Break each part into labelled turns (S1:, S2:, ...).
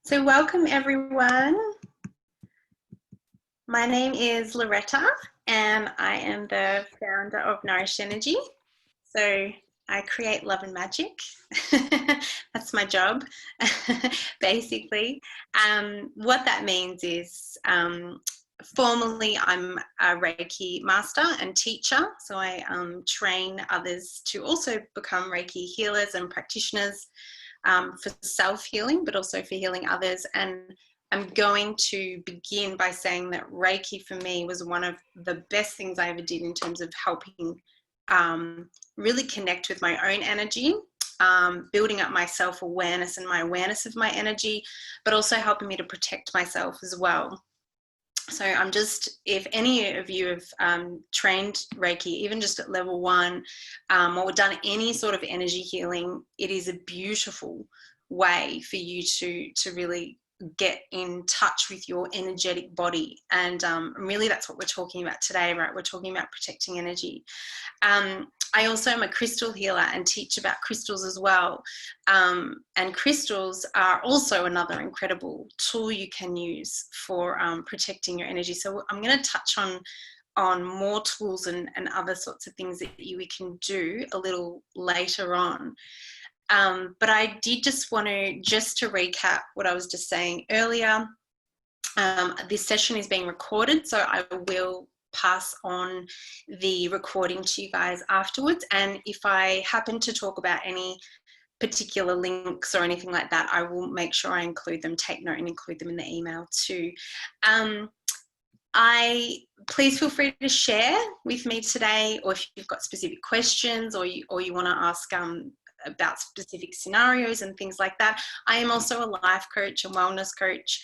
S1: So welcome everyone. My name is Loretta and I am the founder of Nourished Energy. So I create love and magic. That's my job, basically. What that means is formally I'm a Reiki master and teacher. So I train others to also become Reiki healers and practitioners for self-healing, but also for healing others. And I'm going to begin by saying that Reiki for me was one of the best things I ever did in terms of helping really connect with my own energy, building up my self-awareness and my awareness of my energy, but also helping me to protect myself as well. So I'm just, if any of you have trained Reiki, even just at level 1, or done any sort of energy healing, it is a beautiful way for you to really get in touch with your energetic body. And really that's what we're talking about today, right? We're talking about protecting energy. I also am a crystal healer and teach about crystals as well. And crystals are also another incredible tool you can use for protecting your energy. So I'm going to touch on more tools and other sorts of things that we can do a little later on. But I did just want to recap what I was just saying earlier. This session is being recorded, so I will pass on the recording to you guys afterwards. And if I happen to talk about any particular links or anything like that, I will make sure I include them, take note and include them in the email too. Please feel free to share with me today, or if you've got specific questions or you want to ask about specific scenarios and things like that. I am also a life coach and wellness coach,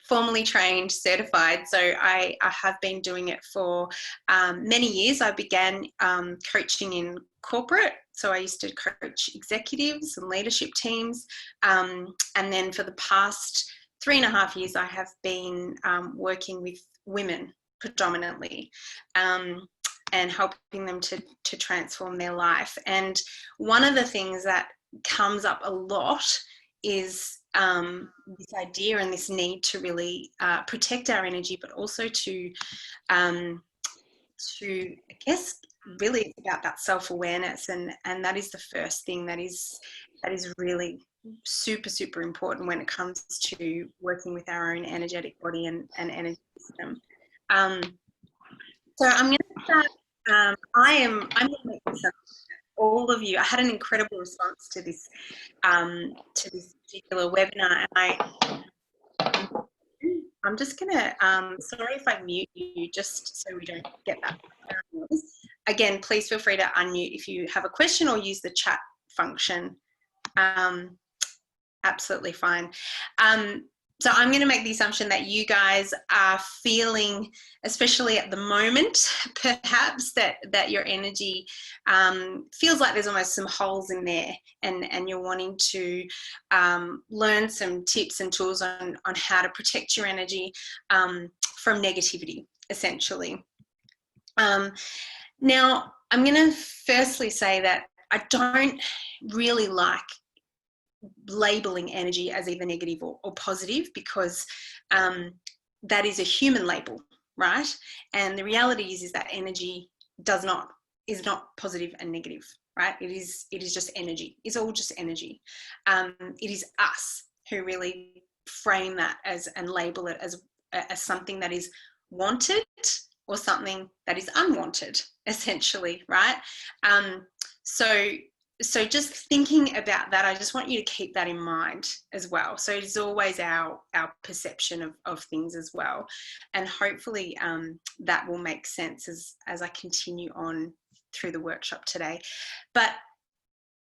S1: formally trained, certified. So I have been doing it for many years. I began coaching in corporate. So I used to coach executives and leadership teams. And then for the past 3.5 years, I have been working with women predominantly. And helping them to transform their life. And one of the things that comes up a lot is this idea and this need to really protect our energy, but also to I guess, really it's about that self-awareness, and that is the first thing that is really super, super important when it comes to working with our own energetic body and energy system. So I'm going to start. I'm going to make this up. All of you, I had an incredible response to this particular webinar, and I'm just going to, sorry if I mute you, just so we don't get that noise. Again, please feel free to unmute if you have a question or use the chat function. Absolutely fine. So I'm going to make the assumption that you guys are feeling, especially at the moment, perhaps that your energy feels like there's almost some holes in there, and you're wanting to learn some tips and tools on how to protect your energy from negativity, essentially. Now, I'm going to firstly say that I don't really like labeling energy as either negative or positive, because that is a human label, right? And the reality is that energy is not positive and negative, right? It is just energy. It's all just energy. It is us who really frame that as and label it as something that is wanted or something that is unwanted, essentially, right? So just thinking about that, I just want you to keep that in mind as well. So it's always our perception of things as well. And hopefully that will make sense as I continue on through the workshop today. But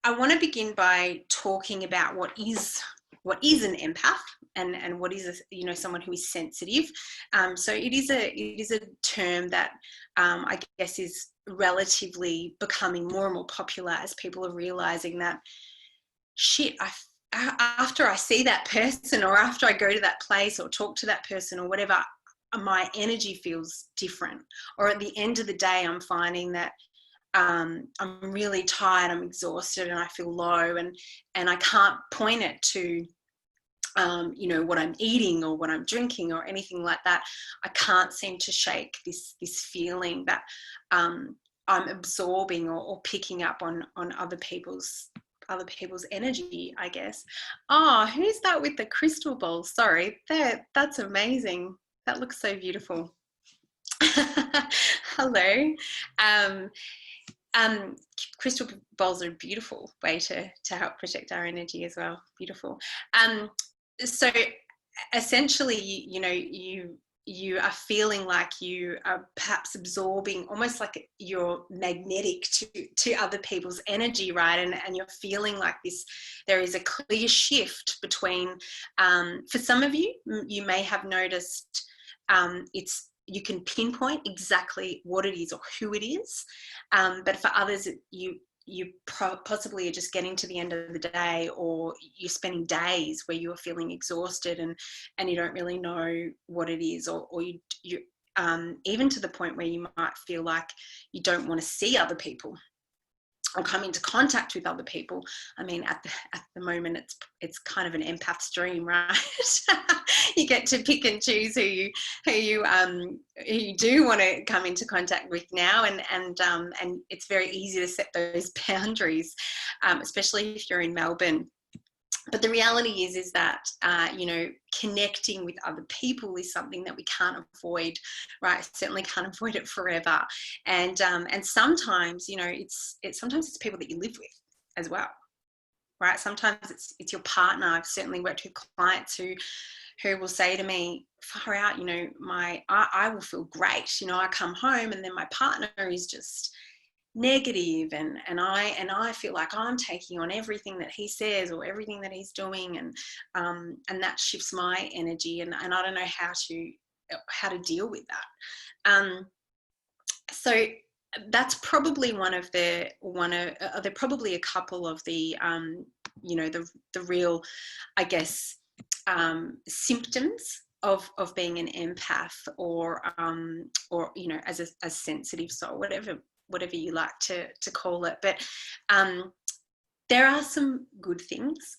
S1: I want to begin by talking about what is an empath and what is someone who is sensitive. So it is a term that I guess is relatively becoming more and more popular as people are realizing that after I see that person, or after I go to that place or talk to that person or whatever, my energy feels different. Or at the end of the day, I'm finding that I'm really tired, I'm exhausted, and I feel low, and I can't point it to you know, what I'm eating or what I'm drinking or anything like that, I can't seem to shake this feeling that I'm absorbing or picking up on other people's energy, I guess. Oh, who's that with the crystal ball? Sorry, that's amazing. That looks so beautiful. Hello. Um, um, Crystal bowls are a beautiful way to help protect our energy as well. Beautiful. So essentially, you know, you are feeling like you are perhaps absorbing, almost like you're magnetic to other people's energy, right? And you're feeling like this, there is a clear shift between, for some of you, you may have noticed, you can pinpoint exactly what it is or who it is, but for others, you possibly are just getting to the end of the day, or you're spending days where you're feeling exhausted and you don't really know what it is, or you even to the point where you might feel like you don't want to see other people or come into contact with other people. I mean, at the moment, it's kind of an empath's dream, right? You get to pick and choose who you do want to come into contact with now, and it's very easy to set those boundaries, especially if you're in Melbourne. But the reality is that, you know, connecting with other people is something that we can't avoid, right? Certainly can't avoid it forever. And sometimes, you know, sometimes it's people that you live with as well, right? Sometimes it's your partner. I've certainly worked with clients who will say to me, far out, you know, I will feel great. You know, I come home and then my partner is just negative, and I feel like I'm taking on everything that he says or everything that he's doing, and that shifts my energy, and I don't know how to deal with that. So that's probably there are probably a couple of the you know, the real, I guess, symptoms of being an empath, or you know, as a sensitive soul, whatever you like to call it. But there are some good things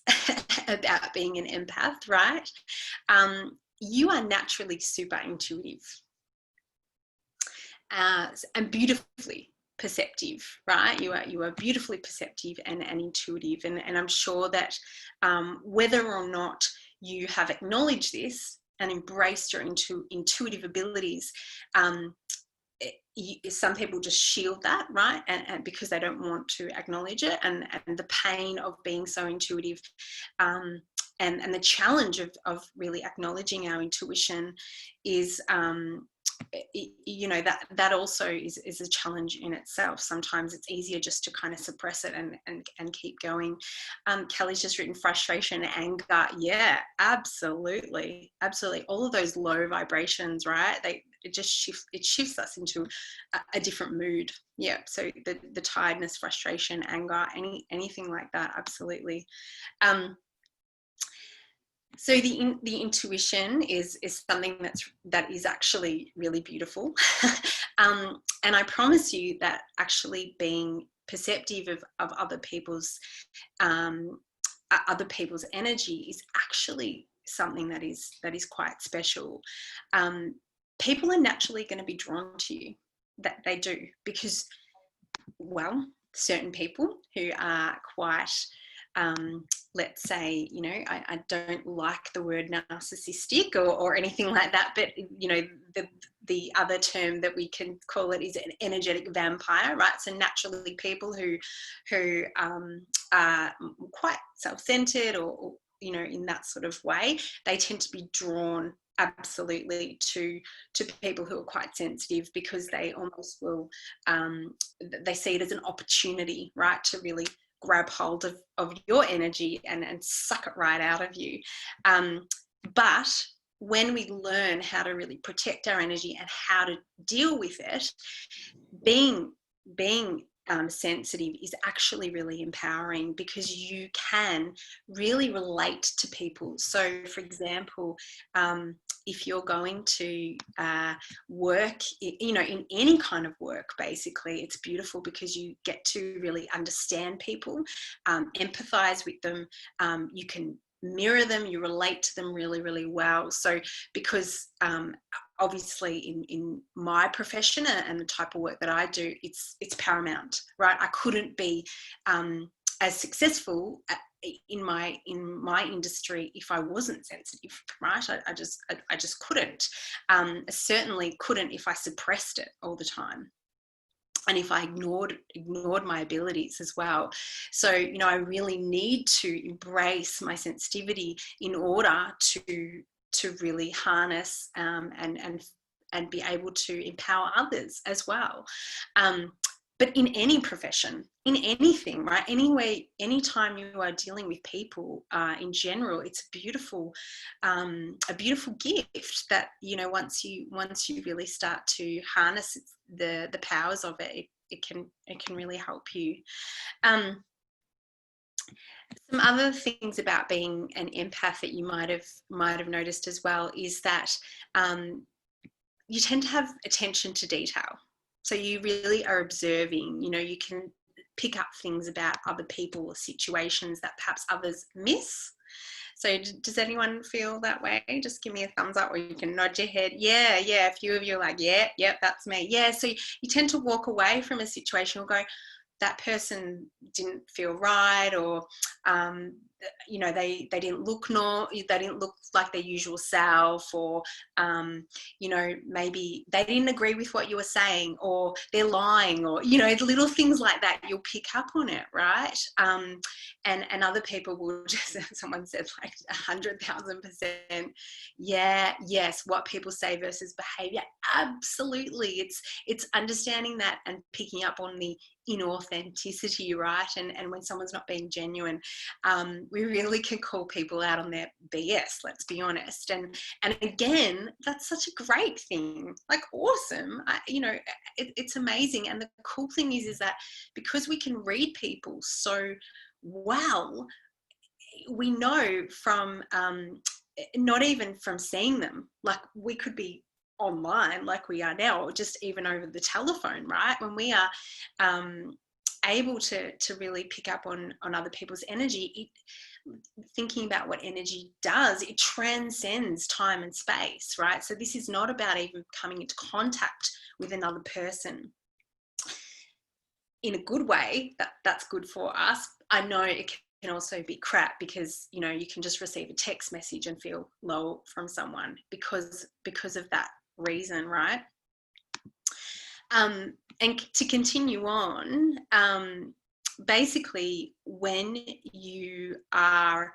S1: about being an empath, right? You are naturally super intuitive, and beautifully perceptive, right? You are beautifully perceptive and intuitive, and I'm sure that whether or not you have acknowledged this and embraced your intuitive abilities, some people just shield that, right? And because they don't want to acknowledge it, and the pain of being so intuitive, and the challenge of really acknowledging our intuition is, you know, that also is a challenge in itself. Sometimes it's easier just to kind of suppress it and keep going. Kelly's just written frustration, anger. Yeah, absolutely. All of those low vibrations, right? It shifts us into a different mood. Yeah. So the tiredness, frustration, anger, anything like that. Absolutely. So the intuition is something that is actually really beautiful, and I promise you that actually being perceptive of other people's energy is actually something that is quite special. People are naturally going to be drawn to you. That they do, because, well, certain people who are quite, let's say, you know, I don't like the word narcissistic or anything like that, but, you know, the other term that we can call it is an energetic vampire, right? So naturally people who are quite self-centered, or, you know, in that sort of way, they tend to be drawn absolutely to people who are quite sensitive, because they almost will, they see it as an opportunity, right, to really grab hold of your energy and suck it right out of you. But when we learn how to really protect our energy and how to deal with it, being sensitive is actually really empowering, because you can really relate to people. So, for example, if you're going to work, you know, in any kind of work, basically, it's beautiful because you get to really understand people, empathize with them. You can mirror them, you relate to them really, really well. So because obviously in my profession and the type of work that I do, it's paramount, right? I couldn't be as successful in my industry if I wasn't sensitive, right? I just couldn't. Certainly couldn't if I suppressed it all the time, and if I ignored my abilities as well. So, you know, I really need to embrace my sensitivity in order to really harness and be able to empower others as well. But in any profession, in anything, right? Anyway, anytime you are dealing with people in general, it's a beautiful gift that, you know, once you really start to harness the powers of it, it can really help you. Some other things about being an empath that you might have noticed as well is that you tend to have attention to detail. So you really are observing, you know, you can pick up things about other people or situations that perhaps others miss. So does anyone feel that way? Just give me a thumbs up, or you can nod your head. Yeah, a few of you are like, yeah, that's me. Yeah, so you tend to walk away from a situation or go, that person didn't feel right, or you know, they didn't look like their usual self, or you know, maybe they didn't agree with what you were saying, or they're lying, or, you know, little things like that. You'll pick up on it, right? And other people will just, someone said like 100,000%, yeah, yes, what people say versus behavior. Absolutely, it's understanding that and picking up on the inauthenticity, right? And when someone's not being genuine, we really can call people out on their BS, let's be honest. And again, that's such a great thing, like awesome. You know, it's amazing. And the cool thing is that because we can read people so well, we know from not even from seeing them, like we could be online like we are now, or just even over the telephone, right? When we are able to really pick up on other people's energy, thinking about what energy does, it transcends time and space, right? So this is not about even coming into contact with another person in a good way. That's good for us. I know it can also be crap, because, you know, you can just receive a text message and feel low from someone because of that reason, right? And to continue on, basically when you are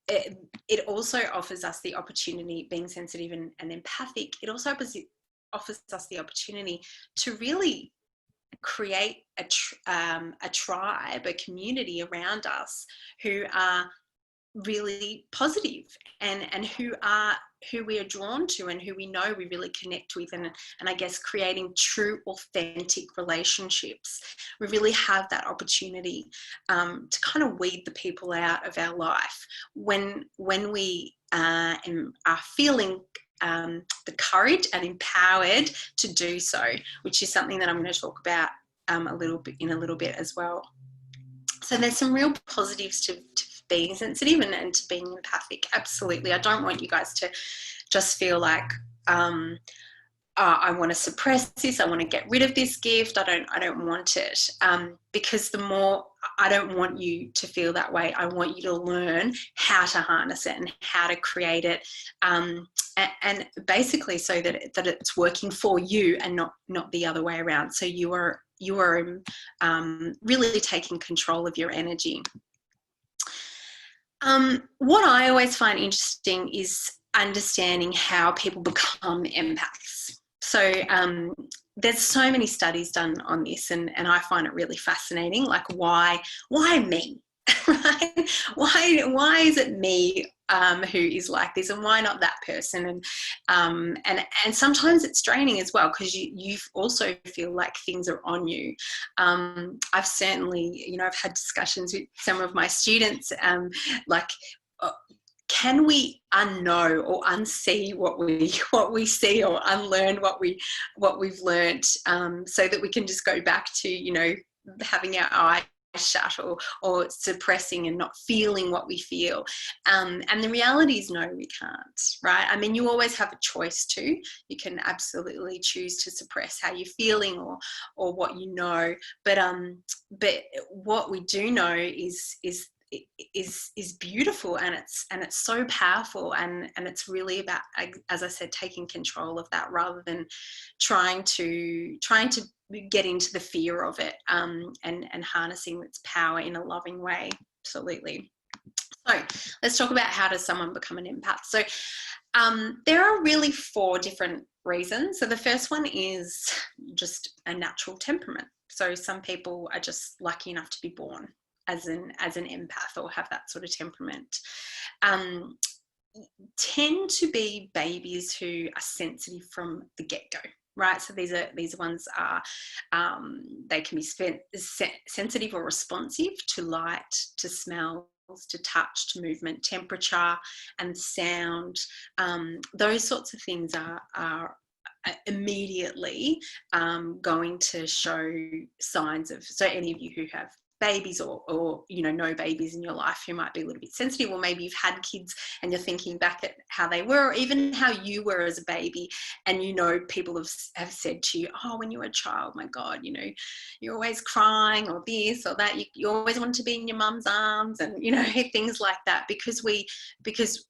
S1: it also offers us the opportunity, being sensitive and empathic, it also offers us the opportunity to really create a tribe, a community around us who are really positive and who we are drawn to and who we know we really connect with, and I guess creating true authentic relationships. We really have that opportunity to kind of weed the people out of our life when we are feeling the courage and empowered to do so, which is something that I'm going to talk about a little bit as well. So there's some real positives to being sensitive and to being empathic. Absolutely. I don't want you guys to just feel like I want to suppress this, I want to get rid of this gift, I don't want it, because the more, I don't want you to feel that way. I want you to learn how to harness it and how to create it, and basically so that it's working for you and not the other way around. So you are really taking control of your energy. What I always find interesting is understanding how people become empaths. So there's so many studies done on this, and I find it really fascinating. Like, why me? Right? Why is it me who is like this, and why not that person? And sometimes it's draining as well, because you also feel like things are on you. I've certainly, you know, I've had discussions with some of my students, like, can we unknow or unsee what we see, or unlearn what we've learnt, so that we can just go back to, you know, having our eyes shut, or suppressing and not feeling what we feel. And the reality is, no, we can't, right? I mean, you always have a choice to. You can absolutely choose to suppress how you're feeling or what you know. But what we do know is beautiful, and it's so powerful, and it's really about, as I said, taking control of that rather than trying to get into the fear of it, and harnessing its power in a loving way. Absolutely. So let's talk about, how does someone become an empath? So there are really 4 different reasons. So the first one is just a natural temperament. So some people are just lucky enough to be born as an empath, or have that sort of temperament. Tend to be babies who are sensitive from the get-go, right? So these ones are, they can be sensitive or responsive to light, to smells, to touch, to movement, temperature and sound. Those sorts of things are immediately going to show signs of, so any of you who have babies or no babies in your life who might be a little bit sensitive, or maybe you've had kids and you're thinking back at how they were, or even how you were as a baby, and people have said to you, oh, when you were a child, my God, you're always crying, or this or that, you always want to be in your mum's arms, and things like that, because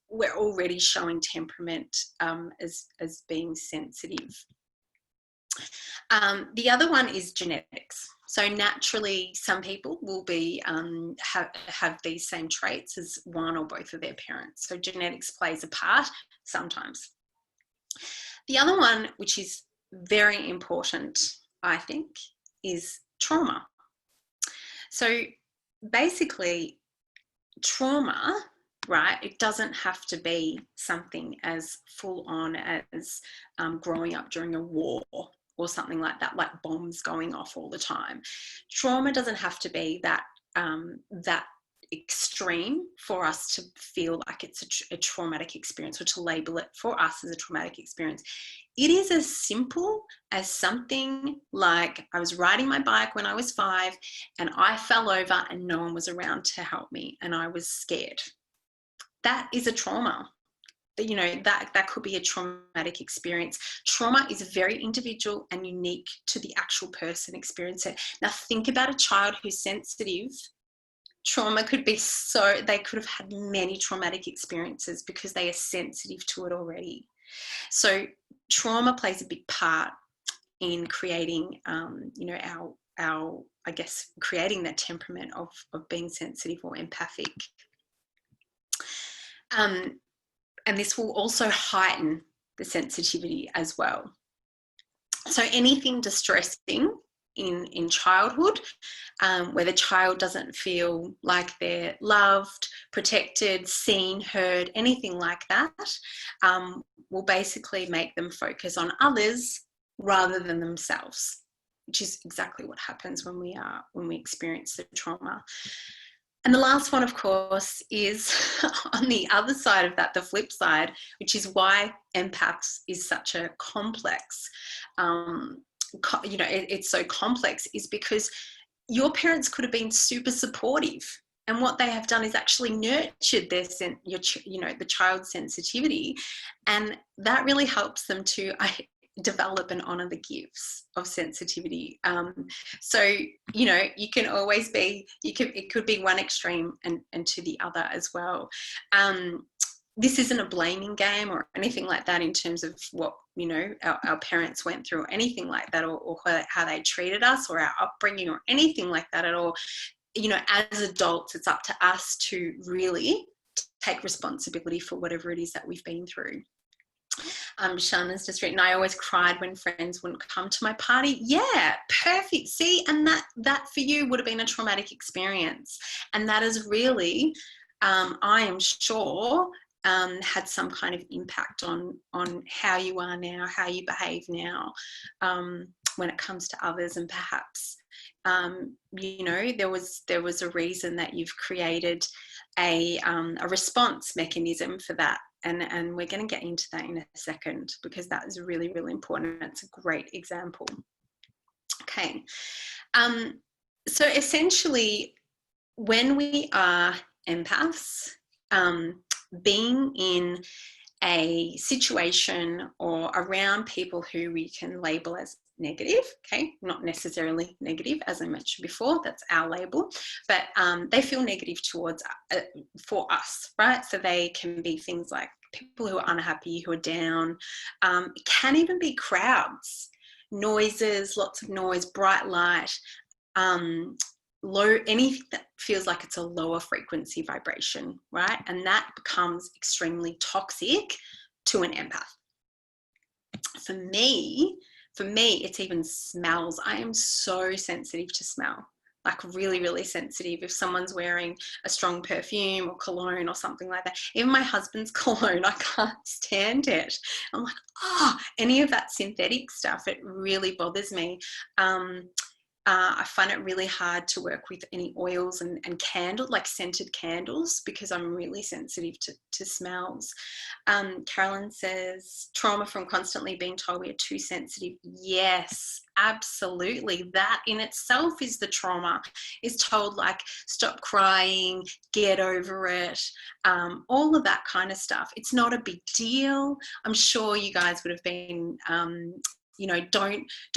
S1: we're already showing temperament as being sensitive. The other one is genetics. So naturally, some people will be have these same traits as one or both of their parents. So genetics plays a part sometimes. The other one, which is very important, I think, is trauma. So basically, trauma, right, it doesn't have to be something as full on as growing up during a war or something like that, like bombs going off all the time. Trauma doesn't have to be that extreme for us to feel like it's a traumatic experience, or to label it for us as a traumatic experience. It is as simple as something like, I was riding my bike when I was 5 and I fell over and no one was around to help me and I was scared. That is a trauma. That could be a traumatic experience. Trauma is very individual and unique to the actual person experiencing it. Now think about a child who's sensitive. Trauma could be they could have had many traumatic experiences because they are sensitive to it already. So trauma plays a big part in creating, our I guess, creating that temperament of being sensitive or empathic. And this will also heighten the sensitivity as well. So anything distressing in childhood, where the child doesn't feel like they're loved, protected, seen, heard, anything like that, will basically make them focus on others rather than themselves, which is exactly what happens when we experience the trauma. And the last one, of course, is on the other side of that, the flip side, which is why empaths is such a complex, it's so complex, is because your parents could have been super supportive, and what they have done is actually nurtured the child's sensitivity, and that really helps them to develop and honor the gifts of sensitivity. So you can always be, it could be one extreme and to the other as well. This isn't a blaming game or anything like that in terms of what our parents went through or anything like that, or how they treated us or our upbringing or anything like that at all. As adults, it's up to us to really take responsibility for whatever it is that we've been through. Shana's just written, I always cried when friends wouldn't come to my party. Yeah, perfect. See, and that for you would have been a traumatic experience. And that is really, I am sure, had some kind of impact on how you are now, how you behave now, when it comes to others. And perhaps, there was a reason that you've created a response mechanism for that. And we're going to get into that in a second, because that is really, really important. It's a great example. Okay. So essentially, when we are empaths, being in a situation or around people who we can label as negative, okay, not necessarily negative, as I mentioned before, that's our label, but they feel negative towards for us, right? So they can be things like people who are unhappy, who are down. It can even be crowds, noises, lots of noise, bright light, low, anything that feels like it's a lower frequency vibration, right? And that becomes extremely toxic to an empath. For me, it's even smells. I am so sensitive to smell, like really, really sensitive. If someone's wearing a strong perfume or cologne or something like that, even my husband's cologne, I can't stand it. I'm like, any of that synthetic stuff, it really bothers me. I find it really hard to work with any oils and like scented candles, because I'm really sensitive to smells. Carolyn says, trauma from constantly being told we are too sensitive. Yes, absolutely. That in itself is the trauma, is told like, stop crying, get over it, all of that kind of stuff. It's not a big deal. I'm sure you guys would have been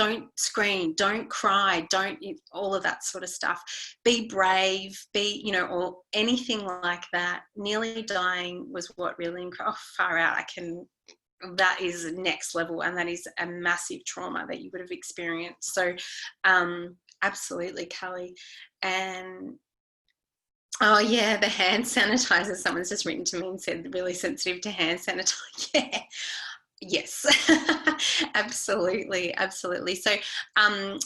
S1: don't scream, don't cry, don't, all of that sort of stuff. Be brave, or anything like that. Nearly dying was what really, far out. That is next level, and that is a massive trauma that you would have experienced. So absolutely, Kelly. And oh yeah, the hand sanitizer. Someone's just written to me and said really sensitive to hand sanitizer. Yeah. Yes, absolutely, absolutely. So, I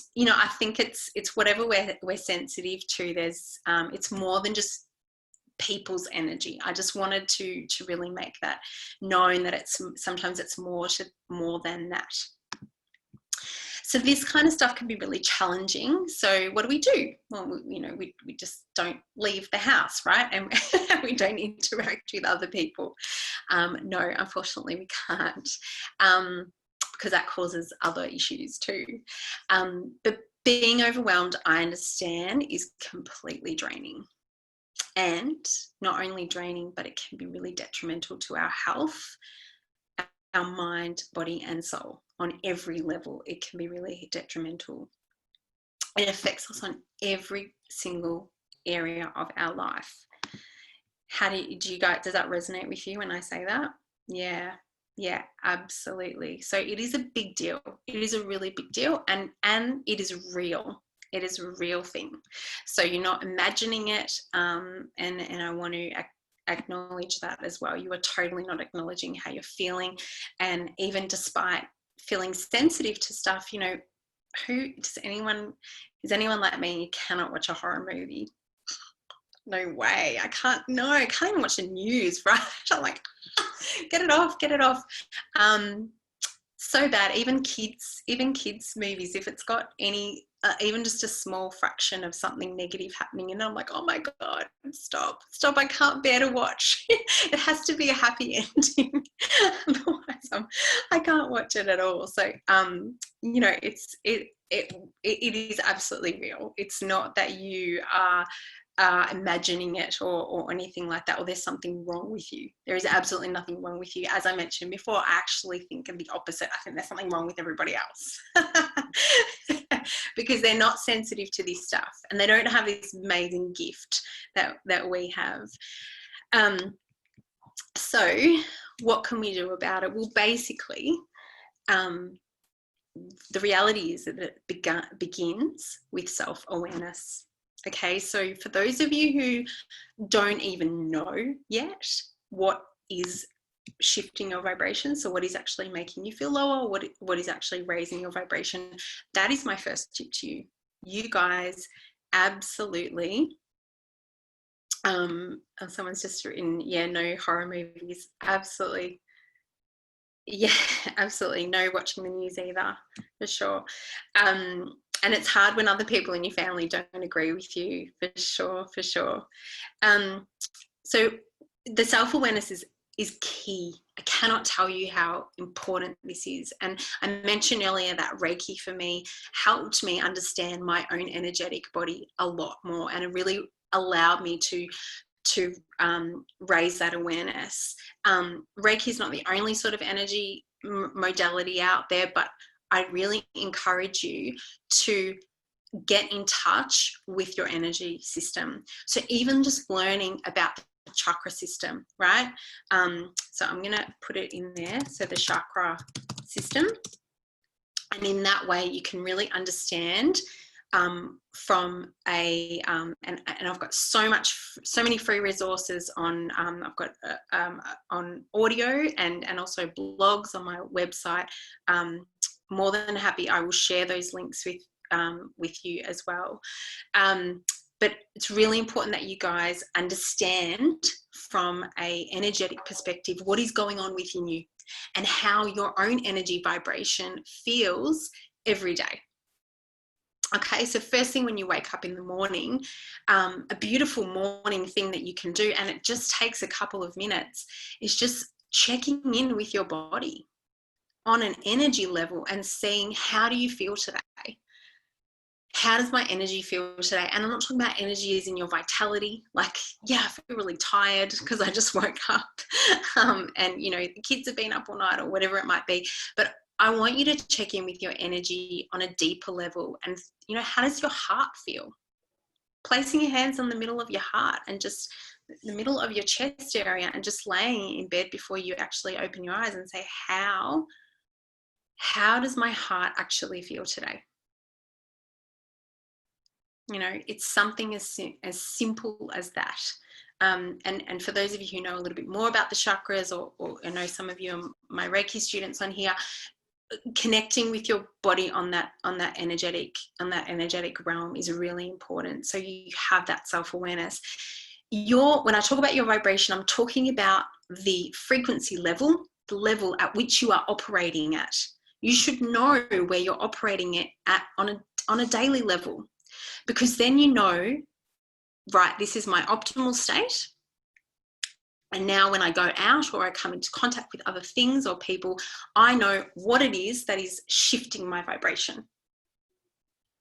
S1: think it's whatever we're sensitive to. There's, it's more than just people's energy. I just wanted to really make that known, that it's sometimes it's more than that. So this kind of stuff can be really challenging. So what do? Well, we just don't leave the house, right? And we don't interact with other people. No, unfortunately we can't, because that causes other issues too. But being overwhelmed, I understand, is completely draining. And not only draining, but it can be really detrimental to our health, our mind, body, and soul. On every level, it can be really detrimental. It affects us on every single area of our life. Do you guys, does that resonate with you when I say that? Yeah, absolutely. So it is a big deal. It is a really big deal, and it is real. It is a real thing. So you're not imagining it, and I want to acknowledge that as well. You are totally not acknowledging how you're feeling, and even despite feeling sensitive to stuff, is anyone like me? You cannot watch a horror movie. No way. I can't even watch the news, right? I'm like, get it off. So bad. Even kids movies, if it's got any, even just a small fraction of something negative happening in it, I'm like, oh my God, stop. I can't bear to watch. It has to be a happy ending. Otherwise, I can't watch it at all. So, it is absolutely real. It's not that you are imagining it or anything like that, or there's something wrong with you. There is absolutely nothing wrong with you. As I mentioned before, I actually think of the opposite. I think there's something wrong with everybody else because they're not sensitive to this stuff, and they don't have this amazing gift that we have. So what can we do about it? Well, basically, the reality is that it begins with self-awareness. Okay, so for those of you who don't even know yet what is shifting your vibration, so what is actually making you feel lower, what is actually raising your vibration, that is my first tip to you. You guys, absolutely. And someone's just written, yeah, no horror movies. Absolutely. Yeah, absolutely. No watching the news either, for sure. And it's hard when other people in your family don't agree with you, for sure. So the self-awareness is is key. I cannot tell you how important this is. And I mentioned earlier that Reiki for me helped me understand my own energetic body a lot more, and it really allowed me to raise that awareness. Reiki is not the only sort of energy modality out there, but I really encourage you to get in touch with your energy system. So even just learning about the chakra system, right? So I'm going to put it in there. So the chakra system. And in that way, you can really understand from a and I've got so many free resources on I've got on audio and also blogs on my website. More than happy, I will share those links with you as well. But it's really important that you guys understand from a energetic perspective what is going on within you and how your own energy vibration feels every day. Okay, so first thing when you wake up in the morning, a beautiful morning thing that you can do, and it just takes a couple of minutes, is just checking in with your body on an energy level and seeing, how do you feel today? How does my energy feel today? And I'm not talking about energy as in your vitality, like, yeah, I feel really tired because I just woke up and, you know, the kids have been up all night or whatever it might be. But I want you to check in with your energy on a deeper level. And, you know, how does your heart feel? Placing your hands on the middle of your heart and just the middle of your chest area, and just laying in bed before you actually open your eyes and say, how does my heart actually feel today? You know, it's something as simple as that. And for those of you who know a little bit more about the chakras, or I know some of you are my Reiki students on here, connecting with your body on that energetic realm is really important. So you have that self-awareness. When I talk about your vibration, I'm talking about the frequency level, the level at which you are operating at. You should know where you're operating it at on a daily level. Because then you know, right, this is my optimal state. And now when I go out or I come into contact with other things or people, I know what it is that is shifting my vibration.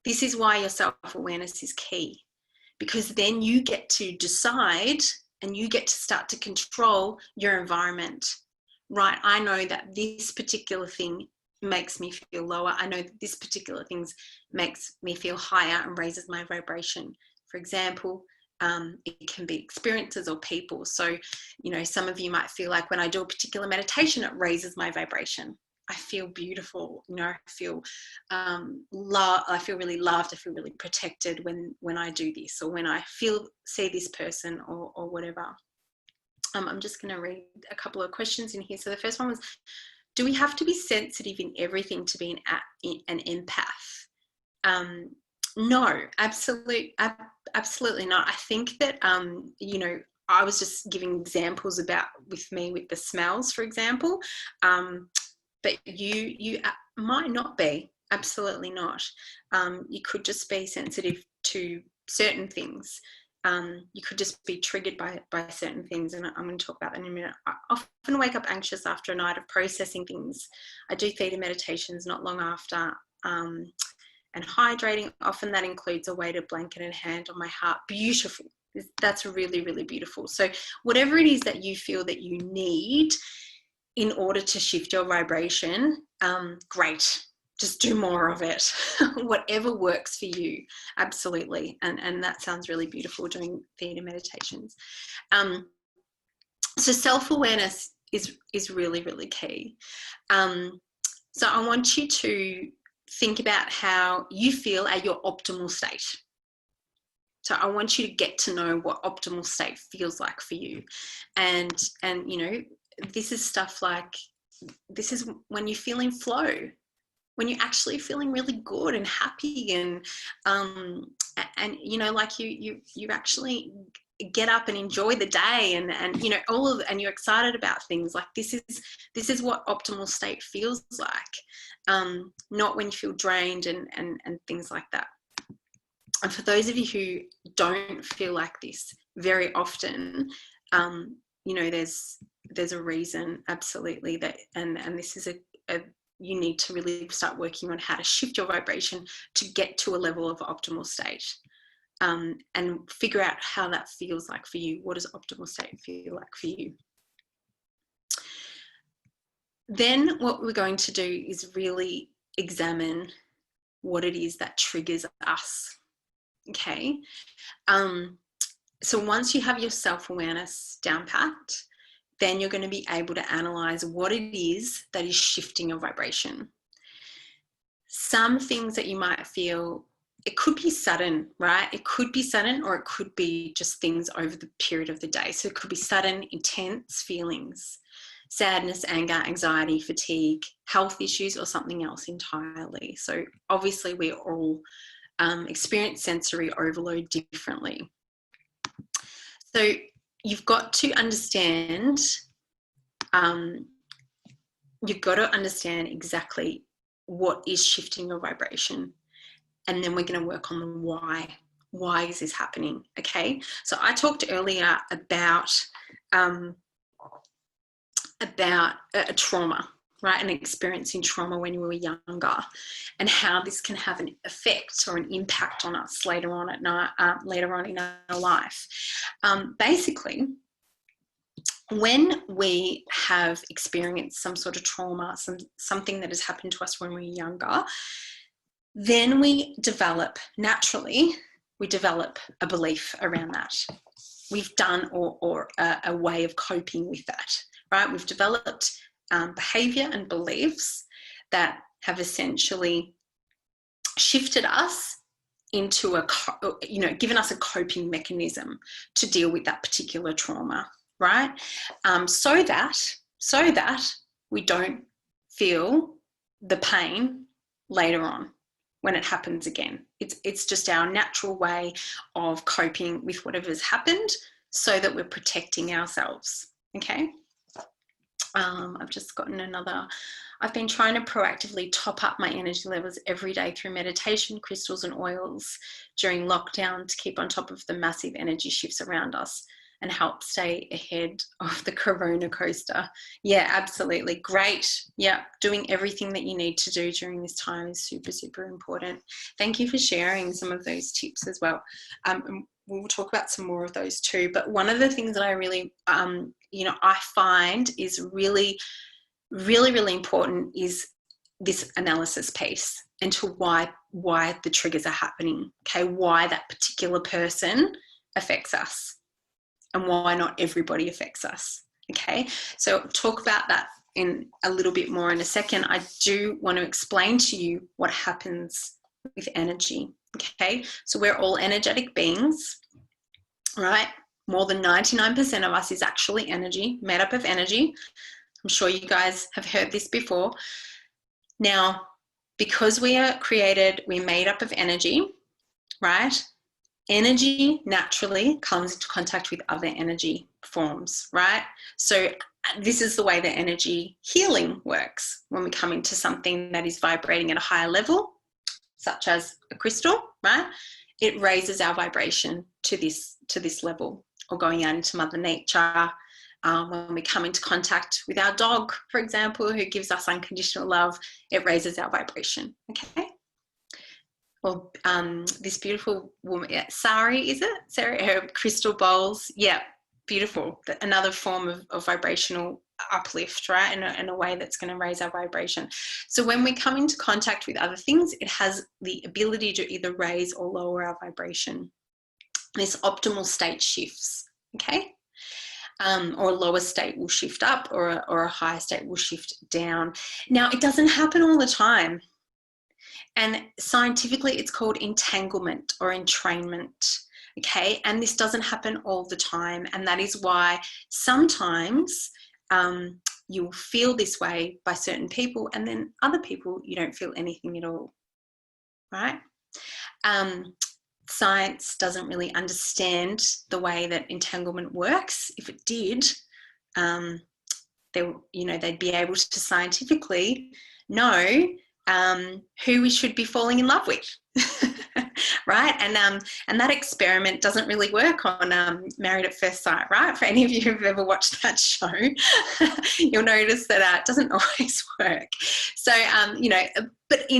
S1: This is why your self-awareness is key, because then you get to decide and you get to start to control your environment. Right, I know that this particular thing makes me feel lower. I know that this particular thing makes me feel higher and raises my vibration. For example, it can be experiences or people. So, you know, some of you might feel like when I do a particular meditation, it raises my vibration. I feel beautiful, you know, I feel I feel really loved, I feel really protected when I do this, or when I see this person or whatever. I'm just going to read a couple of questions in here. So the first one was, do we have to be sensitive in everything to be an empath? No, absolutely not. I think that, you know, I was just giving examples with the smells, for example, but you might not be, absolutely not. You could just be sensitive to certain things. You could just be triggered by certain things, and I'm going to talk about that in a minute. I often wake up anxious after a night of processing things. I do theta meditations not long after, and hydrating. Often that includes a weighted blanket and hand on my heart. Beautiful. That's really, really beautiful. So whatever it is that you feel that you need in order to shift your vibration, great. Just do more of it. Whatever works for you, absolutely. And that sounds really beautiful, doing theta meditations. So self-awareness is really, really key. So I want you to think about how you feel at your optimal state. So I want you to get to know what optimal state feels like for you. And you know, this is stuff like, this is when you feel in flow, when you're actually feeling really good and happy, and you know, like you actually get up and enjoy the day, and you know, and you're excited about things. Like this is what optimal state feels like, not when you feel drained and things like that. And for those of you who don't feel like this very often, you know, there's there's a reason, absolutely, that, and this is a you need to really start working on how to shift your vibration to get to a level of optimal state, and figure out how that feels like for you. What does optimal state feel like for you? Then what we're going to do is really examine what it is that triggers us. Okay. So once you have your self-awareness down packed, then you're going to be able to analyze what it is that is shifting your vibration. Some things that you might feel, it could be sudden, right? It could be sudden, or it could be just things over the period of the day. So it could be sudden, intense feelings, sadness, anger, anxiety, fatigue, health issues, or something else entirely. So obviously we all experience sensory overload differently. So you've got to understand, exactly what is shifting your vibration. And then we're going to work on the why. Why is this happening? Okay. So I talked earlier about a trauma, right? And experiencing trauma when you were younger, and how this can have an effect or an impact on us later on in our life. Basically, when we have experienced some sort of trauma, something that has happened to us when we were younger, then we develop a belief around that. We've done or a way of coping with that, right? We've developed behavior and beliefs that have essentially shifted us into given us a coping mechanism to deal with that particular trauma, right? So that we don't feel the pain later on when it happens again. It's just our natural way of coping with whatever's happened, so that we're protecting ourselves. Okay. I've just gotten another. I've been trying to proactively top up my energy levels every day through meditation, crystals, and oils during lockdown to keep on top of the massive energy shifts around us and help stay ahead of the corona coaster. Yeah, absolutely. Great. Yeah, doing everything that you need to do during this time is super, super important. Thank you for sharing some of those tips as well. We'll talk about some more of those too. But one of the things that I really, I find is really, really, really important is this analysis piece into why the triggers are happening. Okay, why that particular person affects us and why not everybody affects us. Okay, so I'll talk about that in a little bit more in a second. I do want to explain to you what happens with energy. Okay, so we're all energetic beings, right? More than 99% of us is actually energy, made up of energy. I'm sure you guys have heard this before. Now, because we're made up of energy, right? Energy naturally comes into contact with other energy forms, right? So this is the way that energy healing works. When we come into something that is vibrating at a higher level, such as a crystal, right? It raises our vibration to this level, or going out into Mother Nature. When we come into contact with our dog, for example, who gives us unconditional love, it raises our vibration, okay? Or this beautiful woman, Sari, is it? Sarah, her crystal bowls, yeah, beautiful. Another form of vibrational uplift, right? In a way that's going to raise our vibration. So when we come into contact with other things, it has the ability to either raise or lower our vibration. This optimal state shifts, okay? Or a lower state will shift up, or a higher state will shift down. Now, it doesn't happen all the time. And scientifically, it's called entanglement or entrainment, okay? And this doesn't happen all the time. And that is why sometimes you'll feel this way by certain people, and then other people, you don't feel anything at all, right? Science doesn't really understand the way that entanglement works. If it did, they'd be able to scientifically know who we should be falling in love with. right? And that experiment doesn't really work on Married at First Sight, right? For any of you who've ever watched that show, you'll notice that it doesn't always work. So, but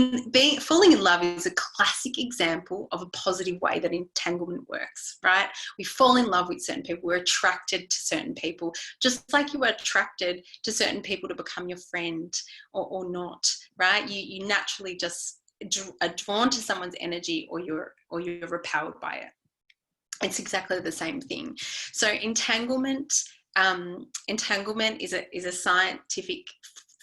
S1: falling in love is a classic example of a positive way that entanglement works, right? We fall in love with certain people. We're attracted to certain people, just like you were attracted to certain people to become your friend or not, right? You naturally just are drawn to someone's energy, or you're repelled by it. It's exactly the same thing. So entanglement is a scientific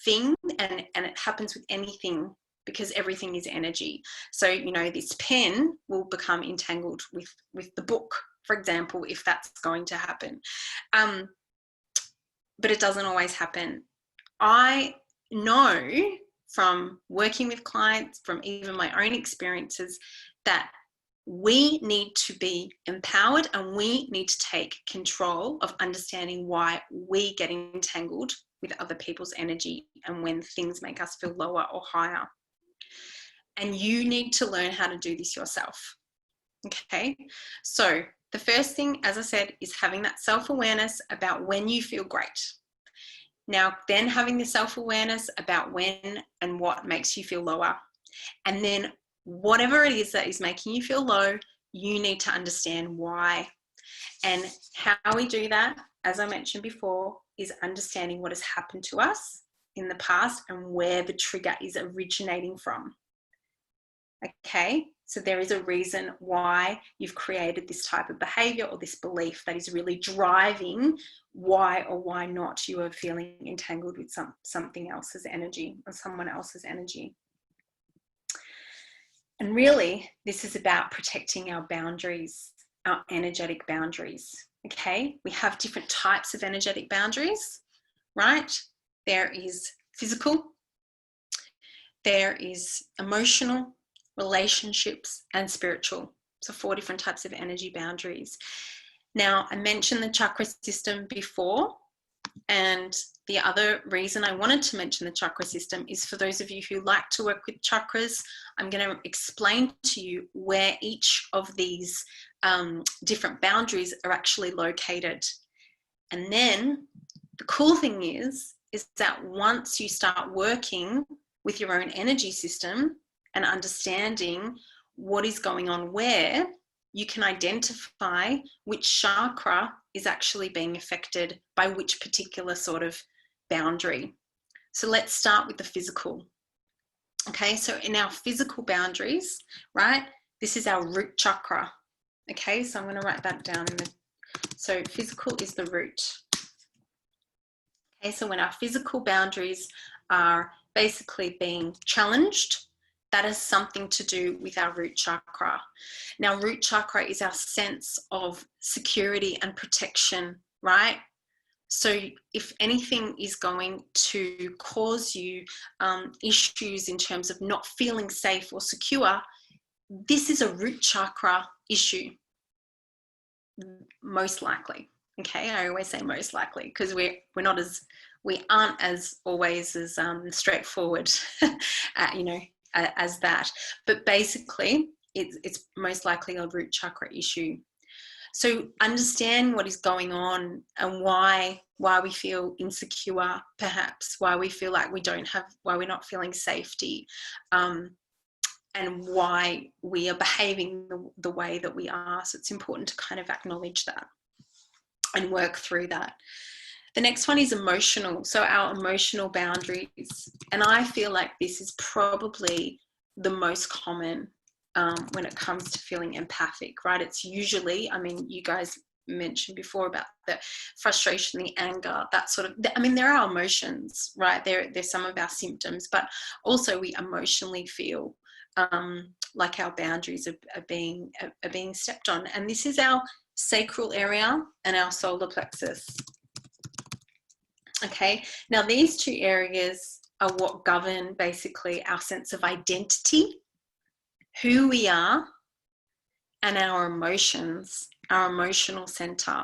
S1: thing, and it happens with anything, because everything is energy. So this pen will become entangled with the book, for example, if that's going to happen. But it doesn't always happen. I know from working with clients, from even my own experiences, that we need to be empowered and we need to take control of understanding why we get entangled with other people's energy and when things make us feel lower or higher. And you need to learn how to do this yourself. Okay, so the first thing, as I said, is having that self-awareness about when you feel great. Now, then having the self-awareness about when and what makes you feel lower. And then whatever it is that is making you feel low, you need to understand why. And how we do that, as I mentioned before, is understanding what has happened to us in the past and where the trigger is originating from. Okay, so there is a reason why you've created this type of behavior or this belief that is really driving why or why not you are feeling entangled with something else's energy or someone else's energy. And really, this is about protecting our boundaries, our energetic boundaries. Okay, we have different types of energetic boundaries, right? There is physical, there is emotional, relationships, and spiritual. So 4 different types of energy boundaries. Now, I mentioned the chakra system before, and the other reason I wanted to mention the chakra system is for those of you who like to work with chakras, I'm going to explain to you where each of these different boundaries are actually located. And then the cool thing is that once you start working with your own energy system and understanding what is going on where, you can identify which chakra is actually being affected by which particular sort of boundary. So let's start with the physical. Okay, so in our physical boundaries, right, this is our root chakra. Okay, so I'm going to write that down. So physical is the root. Okay, so when our physical boundaries are basically being challenged, that has something to do with our root chakra. Now, root chakra is our sense of security and protection, right? So if anything is going to cause you issues in terms of not feeling safe or secure, this is a root chakra issue, most likely. Okay, I always say most likely because we aren't as always as straightforward, as that. But basically, it's most likely a root chakra issue. So understand what is going on and why we feel insecure, perhaps, why we feel like why we're not feeling safety, and why we are behaving the way that we are. So it's important to kind of acknowledge that and work through that. The next one is emotional. So our emotional boundaries. And I feel like this is probably the most common when it comes to feeling empathic, right? It's usually, you guys mentioned before about the frustration, the anger, that sort of, there are emotions, right? They're some of our symptoms, but also we emotionally feel like our boundaries are being stepped on. And this is our sacral area and our solar plexus. Okay, now these two areas are what govern basically our sense of identity, who we are, and our emotions, our emotional center,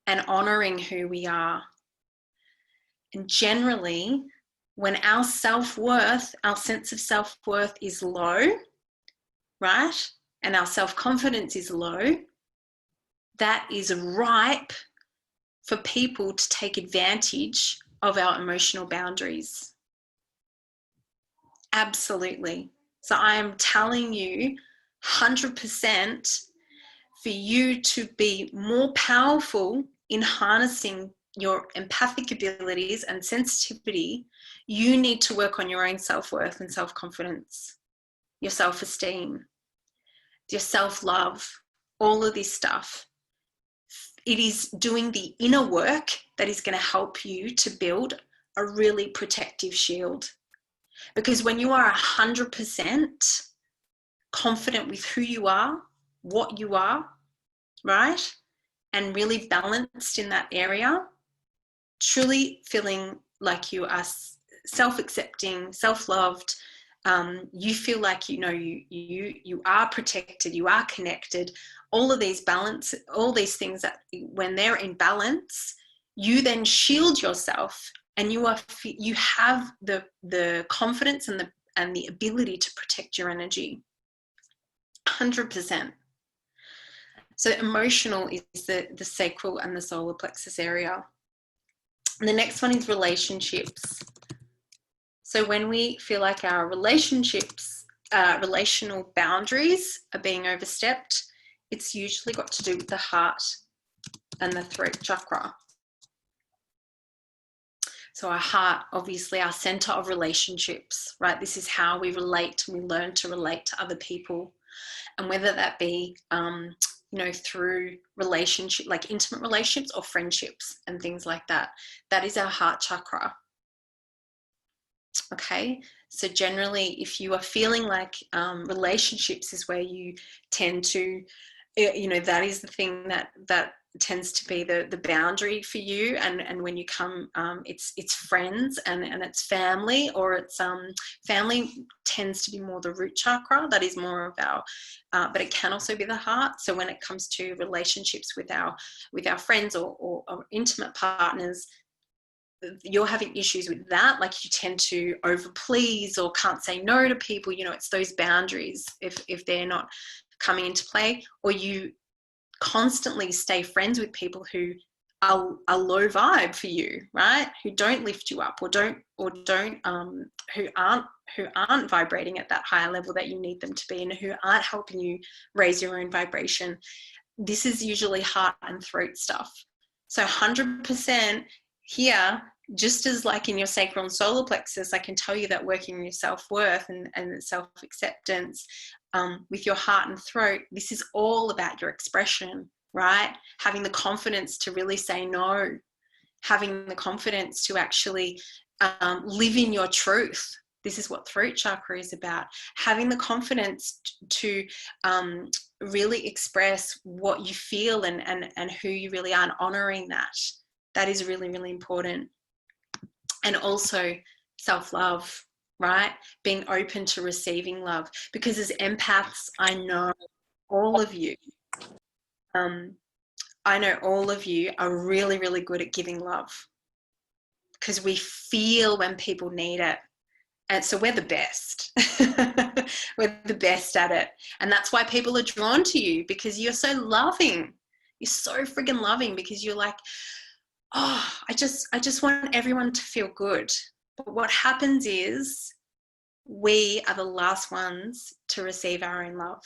S1: and honoring who we are. And generally, when our self-worth, our sense of self-worth is low, right? and our self-confidence is low, that is ripe for people to take advantage of our emotional boundaries. Absolutely. So I am telling you 100% for you to be more powerful in harnessing your empathic abilities and sensitivity, you need to work on your own self-worth and self-confidence, your self-esteem, your self-love, all of this stuff. It is doing the inner work that is going to help you to build a really protective shield. Because when you are 100% confident with who you are, what you are, right? And really balanced in that area, truly feeling like you are self-accepting, self-loved, you feel like you are protected, you are connected, all of these balance, all these things that when they're in balance, you then shield yourself, and you have the confidence and the ability to protect your energy. 100%. So emotional is the sacral and the solar plexus area. And the next one is relationships. So when we feel like our relationships, relational boundaries are being overstepped, it's usually got to do with the heart and the throat chakra. So our heart, obviously our center of relationships, right? This is how we relate, and we learn to relate to other people. And whether that be, through relationship, like intimate relationships or friendships and things like that, that is our heart chakra. Okay, so generally if you are feeling like relationships is where you tend to, that is the thing that tends to be the boundary for you, and when you come, it's friends and it's family, or it's family tends to be more the root chakra. That is more of our, but it can also be the heart. So when it comes to relationships with our friends or intimate partners, you're having issues with that, like you tend to over please or can't say no to people, it's those boundaries if they're not coming into play, or you constantly stay friends with people who are low vibe for you, right? Who don't lift you up, or who aren't vibrating at that higher level that you need them to be, and who aren't helping you raise your own vibration. This is usually heart and throat stuff. So 100% here, just as like in your sacral and solar plexus, I can tell you that working on your self-worth and self-acceptance, with your heart and throat, this is all about your expression, right? Having the confidence to really say no, having the confidence to actually live in your truth. This is what throat chakra is about. Having the confidence to really express what you feel and who you really are, and honoring that. That is really, really important. And also self-love, right? Being open to receiving love. Because as empaths, I know all of you are really, really good at giving love, because we feel when people need it. And so we're the best. We're the best at it. And that's why people are drawn to you, because you're so loving. You're so friggin' loving, because you're like, oh, I just want everyone to feel good. But what happens is we are the last ones to receive our own love.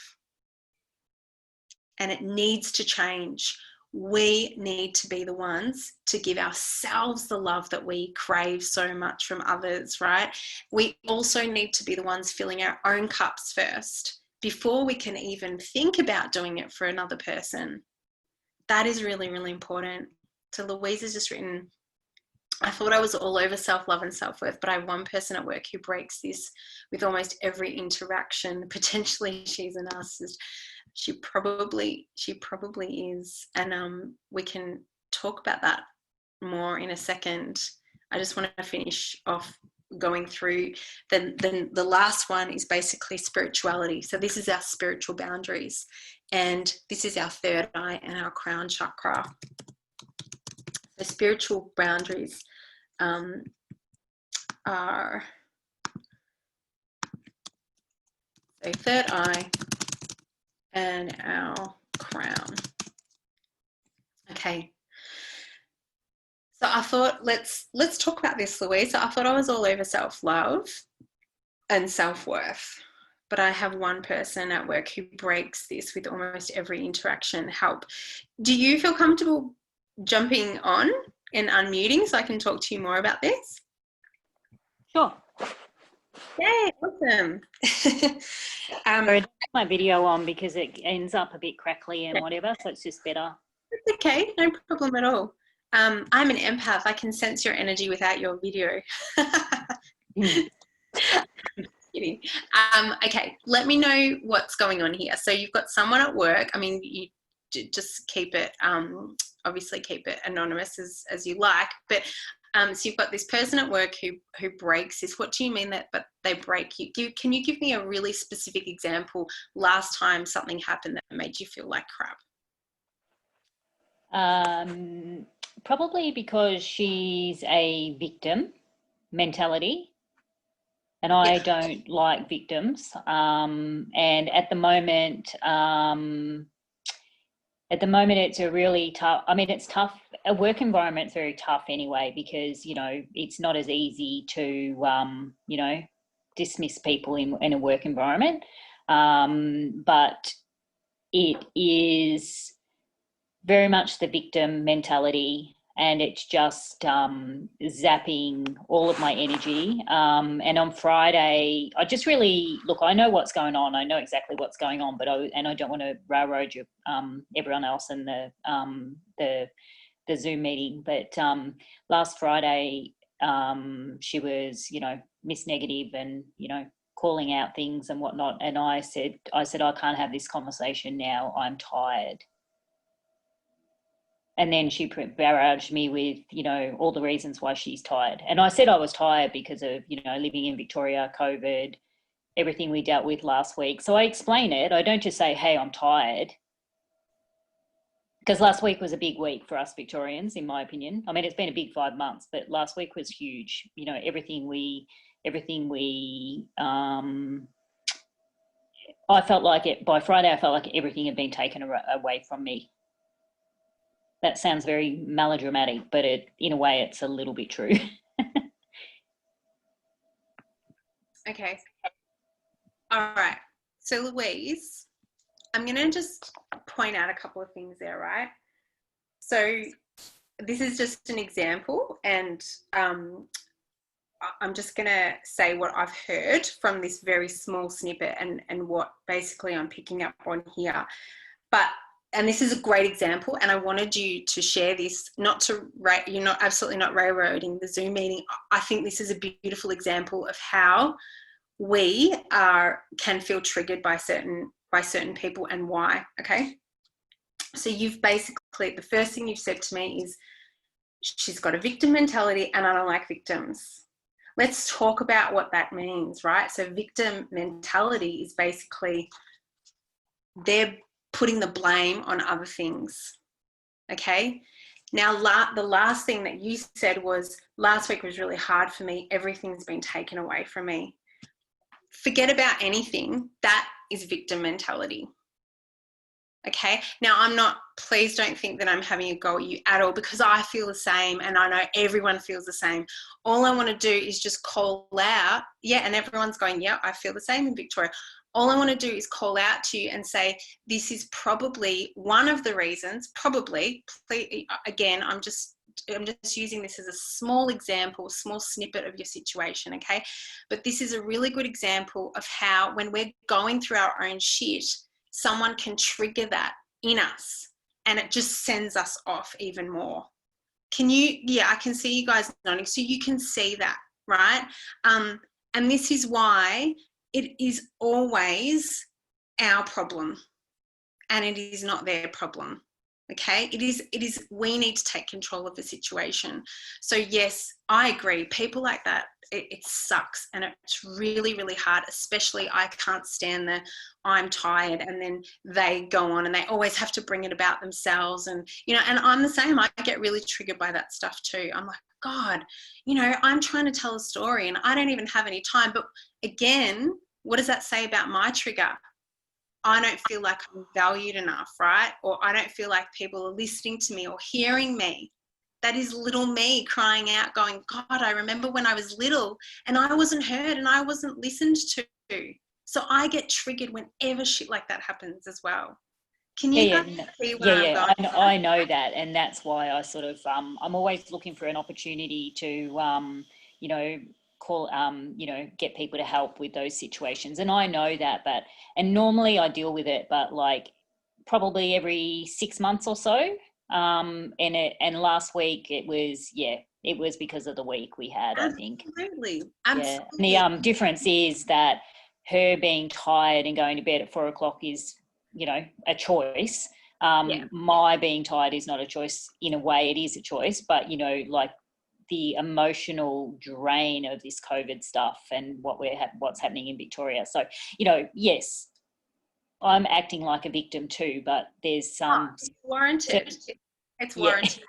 S1: And it needs to change. We need to be the ones to give ourselves the love that we crave so much from others, right? We also need to be the ones filling our own cups first before we can even think about doing it for another person. That is really, really important. So Louise has just written, I thought I was all over self-love and self-worth, but I have one person at work who breaks this with almost every interaction. Potentially she's a narcissist. She probably is. And we can talk about that more in a second. I just want to finish off going through. Then the last one is basically spirituality. So this is our spiritual boundaries. And this is our third eye and our crown chakra. The spiritual boundaries are, so third eye, and our crown. Okay. So I thought, let's talk about this, Louise. So I thought I was all over self-love and self-worth, but I have one person at work who breaks this with almost every interaction. Help. Do you feel comfortable jumping on and unmuting so I can talk to you more about this?
S2: Sure.
S1: Yay, awesome.
S2: Sorry, I don't have my video on because it ends up a bit crackly and whatever, so it's just better.
S1: It's okay, no problem at all. I'm an empath. I can sense your energy without your video. Kidding. Okay, let me know what's going on here. So you've got someone at work. I mean, you just keep it, obviously keep it anonymous as you like, but so you've got this person at work who breaks this. What do you mean that but they break you? Can you give me a really specific example last time something happened that made you feel like crap?
S2: Probably because she's a victim mentality, and I don't like victims. And at the moment, it's a really tough, I mean, it's tough. A work environment's very tough anyway, because, you know, it's not as easy to, you know, dismiss people in a work environment. But it is very much the victim mentality, and it's just zapping all of my energy. And on Friday, I just really, look, I know what's going on. I know exactly what's going on, but I don't want to railroad you, everyone else in the Zoom meeting. But last Friday, she was, you know, Miss Negative and, you know, calling out things and whatnot. And I said, I can't have this conversation now. I'm tired. And then she barraged me with, you know, all the reasons why she's tired. And I said I was tired because of, you know, living in Victoria, COVID, everything we dealt with last week. So I explain it. I don't just say, hey, I'm tired. Because last week was a big week for us Victorians, in my opinion. I mean, it's been a big 5 months, but last week was huge. You know, everything we I felt like it, by Friday, I felt like everything had been taken away from me. That sounds very melodramatic, but in a way, it's a little bit true.
S1: Okay. All right. So Louise, I'm going to just point out a couple of things there, right? So this is just an example, and I'm just going to say what I've heard from this very small snippet and what basically I'm picking up on here. And this is a great example, and I wanted you to share this, you're not absolutely not railroading the Zoom meeting. I think this is a beautiful example of how we can feel triggered by certain people and why. Okay, so you've basically, the first thing you've said to me is she's got a victim mentality and I don't like victims. Let's talk about what that means, right? So victim mentality is basically they're putting the blame on other things. Okay, now the last thing that you said was, last week was really hard for me, everything's been taken away from me. Forget about anything. That is victim mentality. Okay, now please don't think that I'm having a go at you at all, because I feel the same and I know everyone feels the same. All I want to do is just call out, and everyone's going, yeah, I feel the same in Victoria. All I want to do is call out to you and say, this is probably one of the reasons, please, again, I'm just using this as a small example, small snippet of your situation, okay? But this is a really good example of how, when we're going through our own shit, someone can trigger that in us and it just sends us off even more. I can see you guys nodding, so you can see that, right? And this is why it is always our problem and it is not their problem. Okay, it is we need to take control of the situation. So yes, I agree, people like that, it sucks and it's really, really hard, especially I can't stand the I'm tired, and then they go on and they always have to bring it about themselves, and you know, and I'm the same. I get really triggered by that stuff too. I'm like, God, you know, I'm trying to tell a story and I don't even have any time. But again, what does that say about my trigger? I don't feel like I'm valued enough, right? Or I don't feel like people are listening to me or hearing me. That is little me crying out, going, God, I remember when I was little and I wasn't heard and I wasn't listened to. So I get triggered whenever shit like that happens as well. Can
S2: Yeah,
S1: you
S2: yeah,
S1: kind of see
S2: yeah,
S1: where I'm
S2: yeah.
S1: going?
S2: I know that, and that's why I sort of I'm always looking for an opportunity to you know call get people to help with those situations, and I know that, but and normally I deal with it, but like probably every 6 months or so. And last week it was because of the week we had, I think.
S1: Absolutely.
S2: Yeah, and the
S1: Absolutely.
S2: difference is that her being tired and going to bed at 4 o'clock is, a choice.
S1: Yeah.
S2: My being tired is not a choice. In a way, it is a choice, but like the emotional drain of this COVID stuff and what's happening in Victoria. So, yes, I'm acting like a victim too, but there's
S1: Oh,
S2: some,
S1: it's warranted. It's
S2: yeah,
S1: warranted.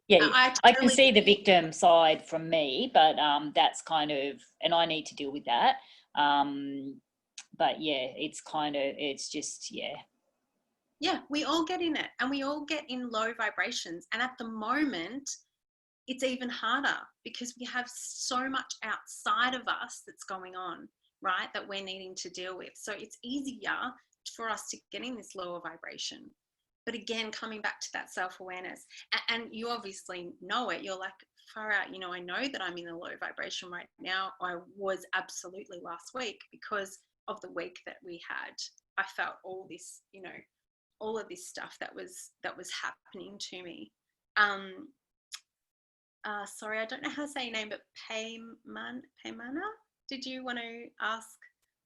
S2: yeah.
S1: I
S2: I can
S1: totally,
S2: see the victim side from me, but that's kind of, and I need to deal with that. But yeah, it's just, yeah.
S1: yeah, we all get in it and we all get in low vibrations. And at the moment, it's even harder because we have so much outside of us that's going on, right? That we're needing to deal with. So it's easier for us to get in this lower vibration. But again, coming back to that self-awareness, and you obviously know it, you're like, far out, I know that I'm in a low vibration right now. I was absolutely last week because of the week that we had. I felt all this, all of this stuff that was happening to me. Sorry, I don't know how to say your name, but Paymana, did you want to ask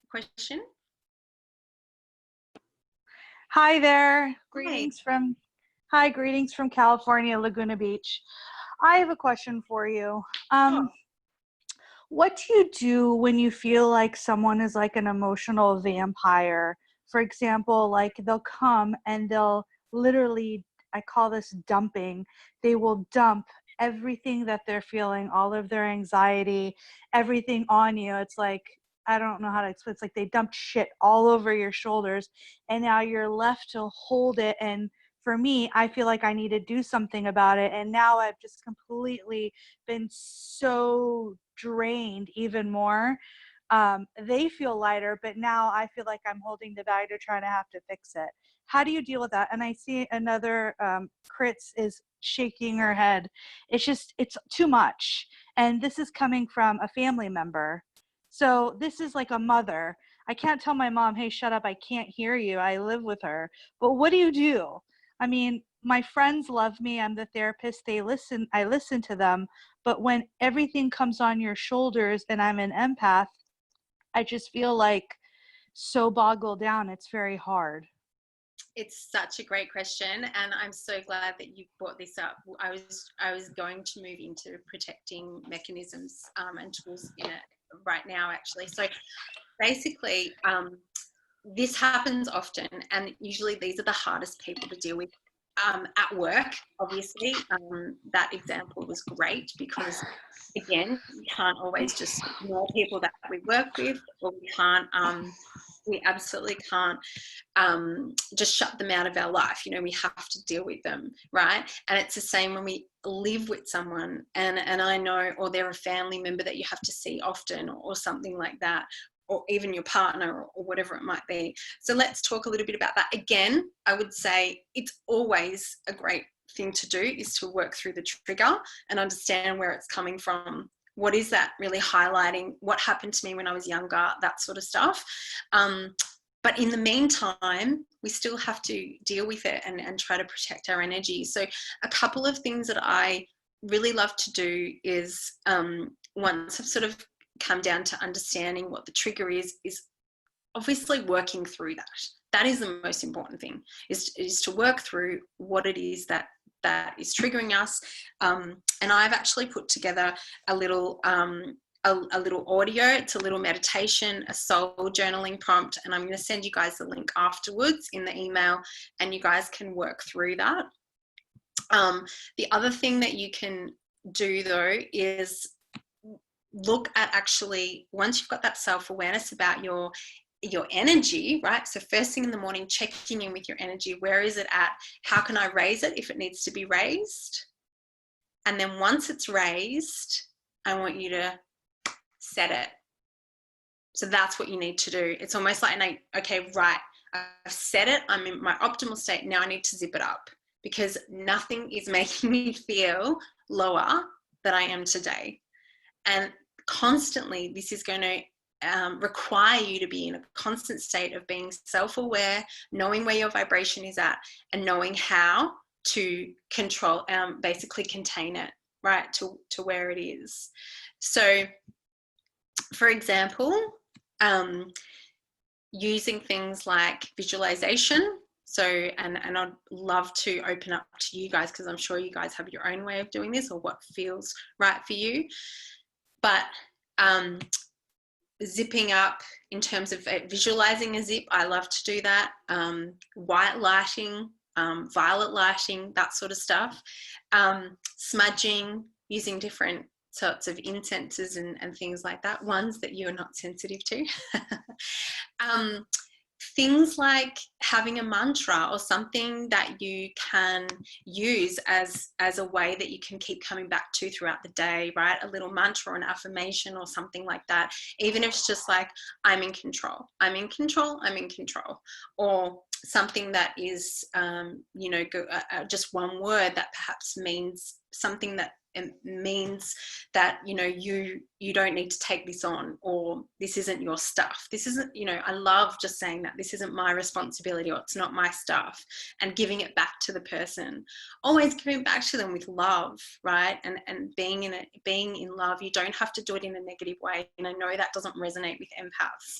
S1: a question?
S3: Hi there.
S1: Hi.
S3: Greetings from California, Laguna Beach. I have a question for you.
S1: Oh,
S3: What do you do when you feel like someone is like an emotional vampire? For example, like they'll come and they'll literally, I call this dumping. They will dump everything that they're feeling, all of their anxiety, everything on you. It's like, I don't know how to explain. It's like they dumped shit all over your shoulders, and now you're left to hold it. And for me, I feel like I need to do something about it. And now I've just completely been so drained even more. They feel lighter, but now I feel like I'm holding the bag to try to have to fix it. How do you deal with that? And I see another Crits is shaking her head. It's too much. And this is coming from a family member. So this is like a mother. I can't tell my mom, hey, shut up, I can't hear you. I live with her. But what do you do? I mean, my friends love me. I'm the therapist. I listen to them. But when everything comes on your shoulders and I'm an empath, I just feel like so boggled down. It's very hard.
S1: it's such a great question, and I'm so glad that you brought this up. I was going to move into protecting mechanisms and tools in it right now, actually. So basically, this happens often, and usually these are the hardest people to deal with. At work, obviously, that example was great because, again, we can't always just ignore people that we work with, or we absolutely can't just shut them out of our life. We have to deal with them, right? And it's the same when we live with someone, and I know, or they're a family member that you have to see often, or something like that, or even your partner, or whatever it might be. So let's talk a little bit about that. Again, I would say it's always a great thing to do is to work through the trigger and understand where it's coming from. What is that really highlighting? What happened to me when I was younger? That sort of stuff. But in the meantime, we still have to deal with it and try to protect our energy. So a couple of things that I really love to do is once I've sort of come down to understanding what the trigger is obviously working through that. That is the most important thing, is to work through what it is that is triggering us. And I've actually put together a little audio. It's a little meditation, a soul journaling prompt, and I'm going to send you guys the link afterwards in the email, and you guys can work through that. The other thing that you can do though is look at, actually, once you've got that self-awareness about your your energy, right? So first thing in the morning, checking in with your energy. Where is it at? How can I raise it if it needs to be raised? And then once it's raised, I want you to set it. So that's what you need to do. It's almost like, okay, right, I've set it. I'm in my optimal state. Now I need to zip it up, because nothing is making me feel lower than I am today. And constantly, this is going to require you to be in a constant state of being self-aware, knowing where your vibration is at, and knowing how to control, basically contain it, right, to where it is. So, for example, using things like visualization. So, and I'd love to open up to you guys, because I'm sure you guys have your own way of doing this, or what feels right for you. But zipping up in terms of visualizing a zip, I love to do that. White lighting, violet lighting, that sort of stuff. Smudging, using different sorts of incenses and things like that, ones that you're not sensitive to. Things like having a mantra, or something that you can use as a way that you can keep coming back to throughout the day, right? A little mantra or an affirmation or something like that. Even if it's just like, I'm in control, I'm in control, I'm in control. Or something that is, just one word that perhaps means something that means that, you don't need to take this on, or this isn't your stuff. This isn't, I love just saying that this isn't my responsibility, or it's not my stuff, and giving it back to the person. Always giving back to them with love, right? And being in love. You don't have to do it in a negative way. And I know that doesn't resonate with empaths.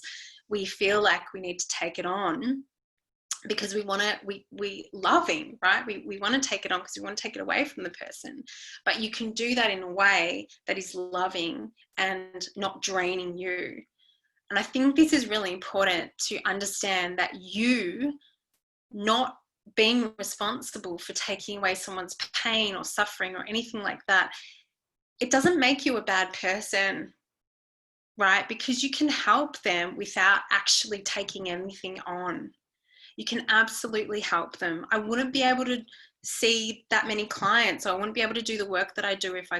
S1: We feel like we need to take it on, because we want to, we loving, right? We want to take it on because we want to take it away from the person. But you can do that in a way that is loving and not draining you. And I think this is really important to understand, that you not being responsible for taking away someone's pain or suffering or anything like that, it doesn't make you a bad person, right? Because you can help them without actually taking anything on. You can absolutely help them. I wouldn't be able to see that many clients, or I wouldn't be able to do the work that I do if I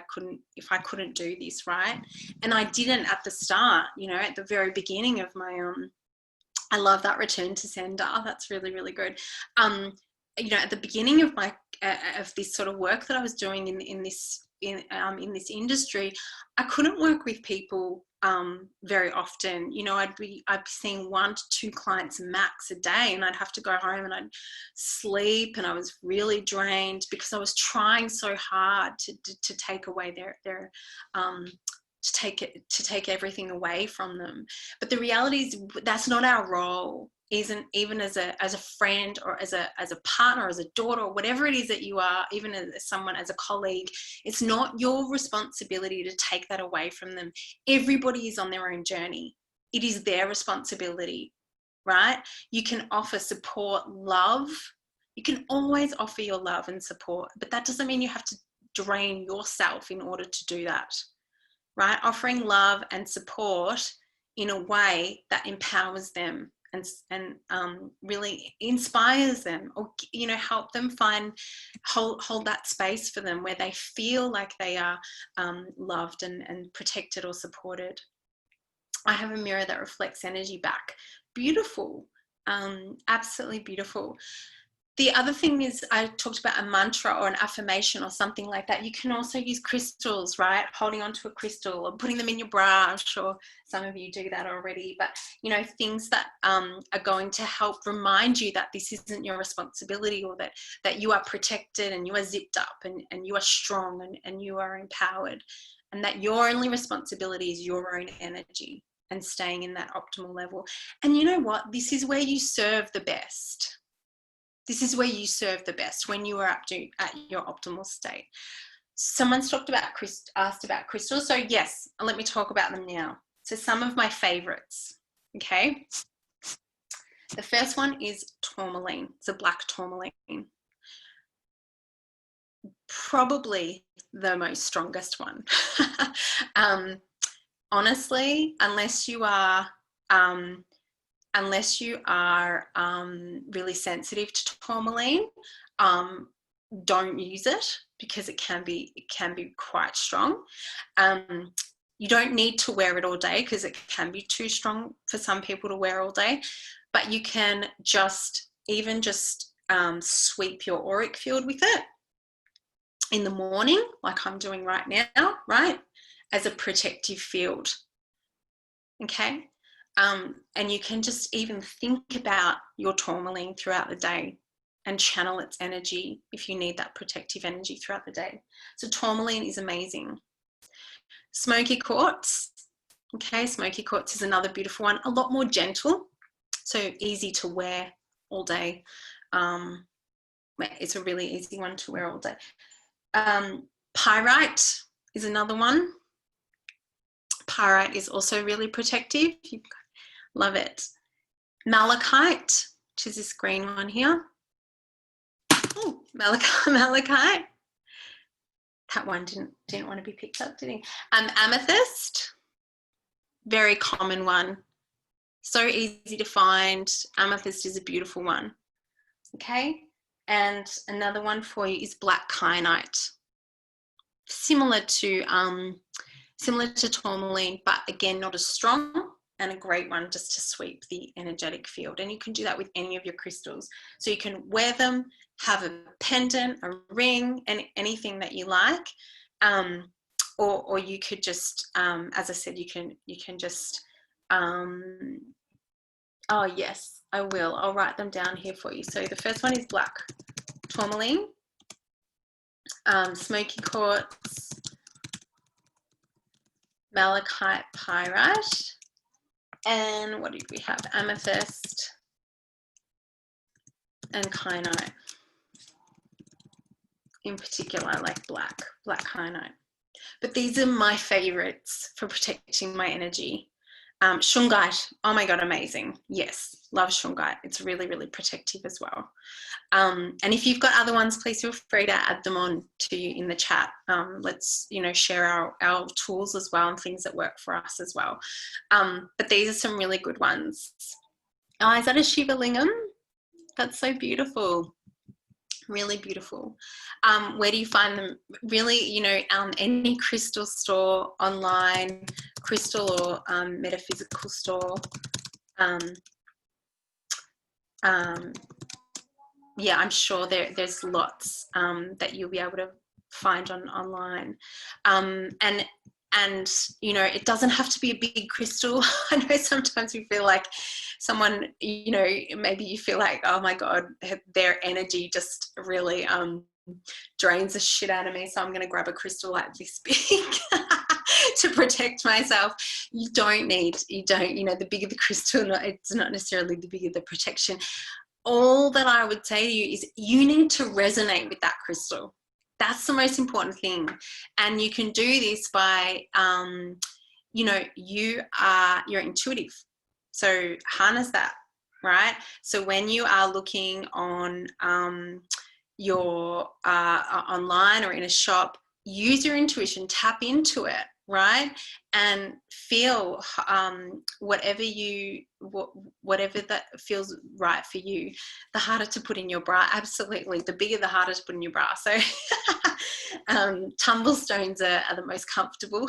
S1: couldn't do this, right? And I didn't at the start, at the very beginning of my I love that return to sender. That's really, really good. At the beginning of my of this sort of work that I was doing in this industry, I couldn't work with people very often. I'd be seeing 1 to 2 clients max a day, and I'd have to go home and I'd sleep, and I was really drained because I was trying so hard to take away their to take everything away from them. But the reality is, that's not our role. Isn't, even as a friend, or as a partner, as a daughter, or whatever it is that you are, even as someone, as a colleague, it's not your responsibility to take that away from them. Everybody is on their own journey. It is their responsibility, right? You can offer support, love. You can always offer your love and support, but that doesn't mean you have to drain yourself in order to do that, right? Offering love and support in a way that empowers them and really inspires them, or help them hold that space for them where they feel like they are loved and protected or supported. I have a mirror that reflects energy back. Beautiful, absolutely beautiful. The other thing is, I talked about a mantra or an affirmation or something like that. You can also use crystals, right? Holding onto a crystal, or putting them in your brush, or some of you do that already. But, things that are going to help remind you that this isn't your responsibility, or that you are protected, and you are zipped up, and you are strong, and you are empowered, and that your only responsibility is your own energy and staying in that optimal level. And you know what? This is where you serve the best. This is where you serve the best, when you are at your optimal state. Someone's asked about crystals. So yes, let me talk about them now. So some of my favorites, okay? The first one is tourmaline. It's a black tourmaline. Probably the most strongest one. Honestly, unless you are unless you are really sensitive to tourmaline, don't use it, because it can be quite strong. You don't need to wear it all day, because it can be too strong for some people to wear all day, but you can just sweep your auric field with it in the morning, like I'm doing right now, right, as a protective field. Okay. And you can just even think about your tourmaline throughout the day and channel its energy if you need that protective energy throughout the day. So tourmaline is amazing. Smoky quartz. Okay, smoky quartz is another beautiful one, a lot more gentle, so easy to wear all day. It's a really easy one to wear all day. Pyrite is another one. Pyrite is also really protective. Love it. Malachite, which is this green one here. Oh, malachite. That one didn't want to be picked up, did he? Amethyst, very common one. So easy to find. Amethyst is a beautiful one. Okay. And another one for you is black kyanite. Similar to tourmaline, but again, not as strong, and a great one just to sweep the energetic field. And you can do that with any of your crystals. So you can wear them, have a pendant, a ring, and anything that you like. Or you could just, as I said, you can just, oh yes, I will. I'll write them down here for you. So the first one is black tourmaline, smoky quartz, malachite, pyrite, and what did we have? Amethyst and kyanite. In particular, I like black kyanite. But these are my favorites for protecting my energy. Shungite, oh my God, amazing. Yes, love shungite. It's really, really protective as well. And if you've got other ones, please feel free to add them on to you in the chat. Let's, share our tools as well and things that work for us as well. But these are some really good ones. Oh, is that a Shiva Lingam? That's so beautiful. Really beautiful. Where do you find them? Really, any crystal store, online, crystal or metaphysical store. Yeah, I'm sure there's lots that you'll be able to find online. And it doesn't have to be a big crystal. I know sometimes we feel like someone, maybe you feel like, oh my God, their energy just really drains the shit out of me, so I'm going to grab a crystal like this big to protect myself. You don't, the bigger the crystal, it's not necessarily the bigger the protection. All that I would say to you is you need to resonate with that crystal. That's the most important thing. And you can do this by, you're intuitive. So harness that, right? So when you are looking on your online or in a shop, use your intuition, tap into it, right? And feel whatever that feels right for you. The harder to put in your bra, absolutely. The bigger, the harder to put in your bra. So tumble stones are the most comfortable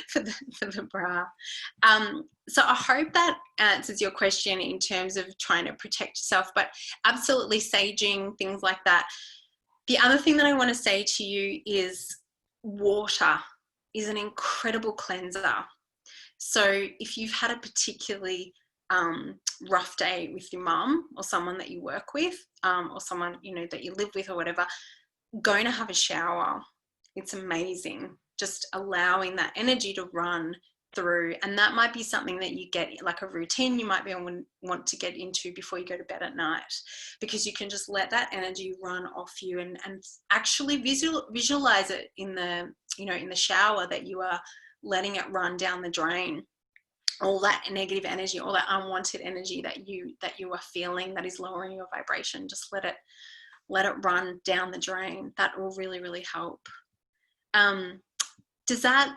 S1: for the bra. So I hope that answers your question in terms of trying to protect yourself, but absolutely saging, things like that. The other thing that I want to say to you is water is an incredible cleanser. So if you've had a particularly rough day with your mum or someone that you work with or someone, that you live with or whatever, going to have a shower, it's amazing. Just allowing that energy to run through, and that might be something that you get like a routine you might want to get into before you go to bed at night, because you can just let that energy run off you and actually visualize it in the in the shower, that you are letting it run down the drain, all that negative energy, all that unwanted energy that you are feeling that is lowering your vibration. Just let it run down the drain. That will really, really help. Does that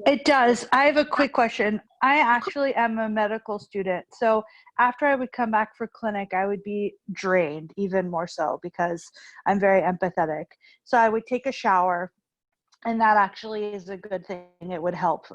S3: It does. I have a quick question. I actually am a medical student. So after I would come back for clinic, I would be drained even more so because I'm very empathetic. So I would take a shower, and that actually is a good thing. It would help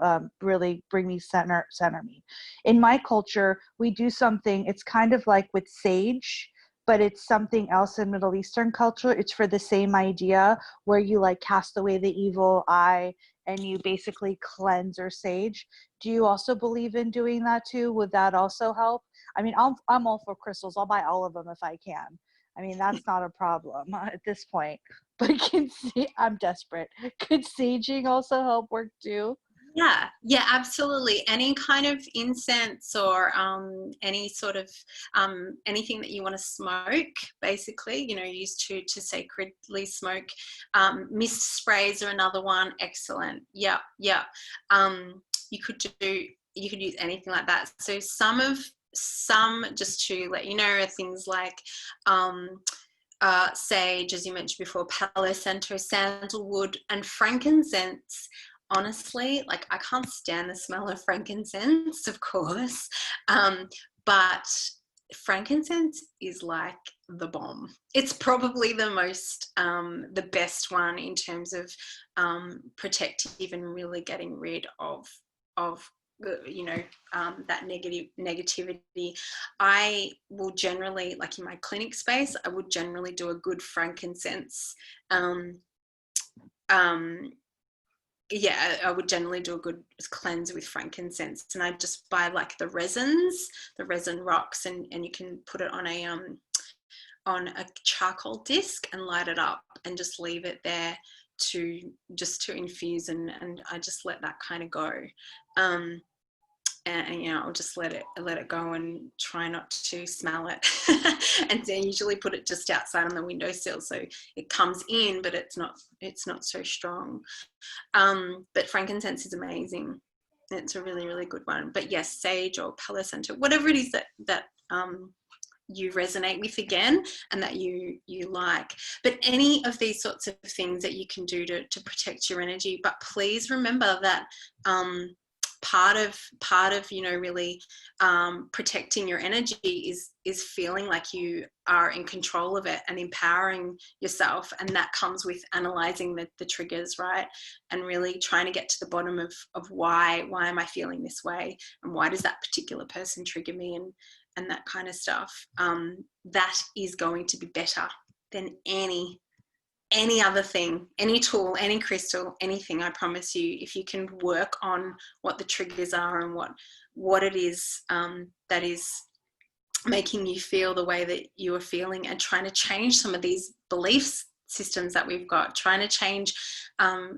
S3: really bring me center me. In my culture, we do something, it's kind of like with sage, but it's something else in Middle Eastern culture. It's for the same idea where you like cast away the evil eye and you basically cleanse or sage. Do you also believe in doing that too? Would that also help? I mean, I'm all for crystals. I'll buy all of them if I can. I mean, that's not a problem at this point. But I'm desperate. Could saging also help work too?
S1: Yeah, absolutely. Any kind of incense or any sort of anything that you want to smoke, basically, used to sacredly smoke. Mist sprays are another one. Excellent. Yeah. You could use anything like that. So some, just to let you know, are things like sage, as you mentioned before, Palo Santo, sandalwood, and frankincense. Honestly, like, I can't stand the smell of frankincense, of course, but frankincense is like the bomb. It's probably the best one in terms of protective and really getting rid of that negativity. I will generally, like in my clinic space, I would generally do a good frankincense. I would generally do a good cleanse with frankincense, and I just buy like the resin rocks, and you can put it on a charcoal disc and light it up and just leave it there to infuse, and I just let that kind of go. And I'll just let it go and try not to smell it. And then usually put it just outside on the windowsill so it comes in, but it's not so strong. But frankincense is amazing. It's a really, really good one. But yes, sage or Palo Santo, whatever it is that you resonate with again and that you like. But any of these sorts of things that you can do to protect your energy. But please remember that part of really protecting your energy is feeling like you are in control of it and empowering yourself, and that comes with analyzing the triggers, right? And really trying to get to the bottom of why am I feeling this way, and why does that particular person trigger me, and that kind of stuff. That is going to be better than any other thing, any tool, any crystal, anything. I promise you, if you can work on what the triggers are and what it is that is making you feel the way that you are feeling, and trying to change some of these belief systems that we've got, trying to change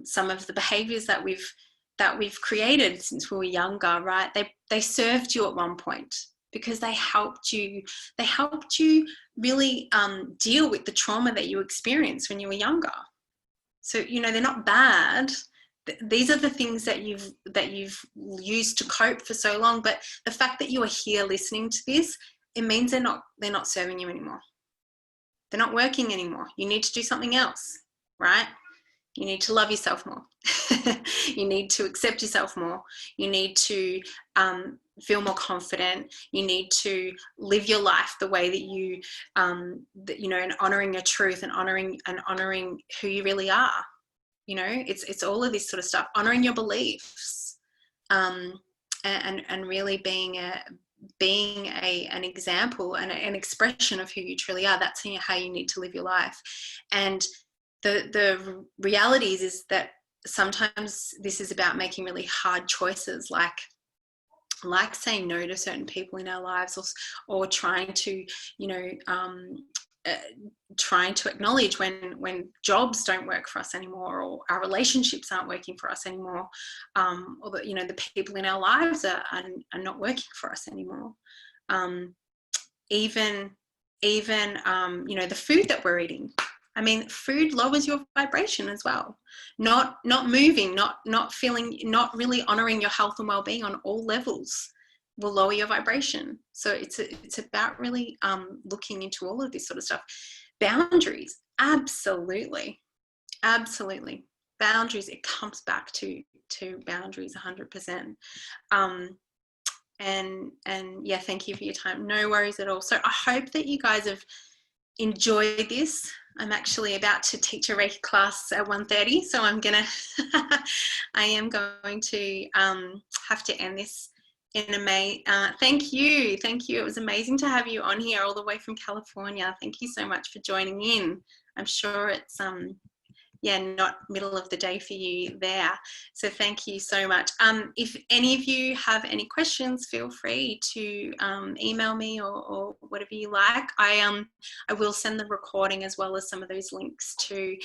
S1: some of the behaviors that we've created since we were younger, right? They served you at one point because they helped you really deal with the trauma that you experienced when you were younger. So they're not bad. These are the things that you've used to cope for so long. But the fact that you are here listening to this, it means they're not serving you anymore. They're not working anymore. You need to do something else, right? You need to love yourself more. You need to accept yourself more. You need to feel more confident. You need to live your life the way that you, and honoring your truth and honoring who you really are. It's all of this sort of stuff. Honoring your beliefs, and really being an example and an expression of who you truly are. That's how you need to live your life. And the reality is that sometimes this is about making really hard choices, like saying no to certain people in our lives, or trying to trying to acknowledge when jobs don't work for us anymore, or our relationships aren't working for us anymore, or that the people in our lives are not working for us anymore. Even the food that we're eating. I mean, food lowers your vibration as well. Not moving, not feeling, not really honoring your health and well-being on all levels will lower your vibration. So it's about really looking into all of this sort of stuff. Boundaries, absolutely. boundaries, it comes back to boundaries 100%. And yeah, thank you for your time. No worries at all. So I hope that you guys have enjoyed this. I'm actually about to teach a Reiki class at 1:30, so I'm gonna I am going to have to end this in a May. Thank you. It was amazing to have you on here all the way from California. Thank you so much for joining in. I'm sure it's yeah, not middle of the day for you there. So thank you so much. If any of you have any questions, feel free to email me or whatever you like. I will send the recording as well as some of those links to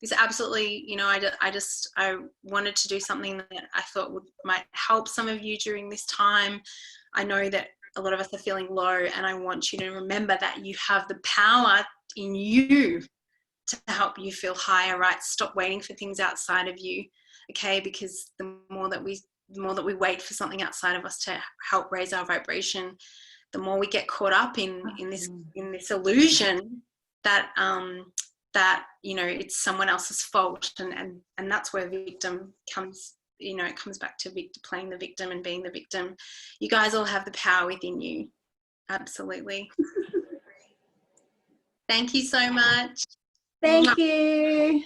S1: this. Absolutely, you know, I wanted to do something that I thought might help some of you during this time. I know that a lot of us are feeling low, and I want you to remember that you have the power in you to help you feel higher, right? Stop waiting for things outside of you, okay? Because the more that we wait for something outside of us to help raise our vibration, the more we get caught up in this illusion that that, you know, it's someone else's fault, and that's where victim comes. You know, it comes back to playing the victim and being the victim. You guys all have the power within you. Absolutely. Thank you so much.
S4: Thank you.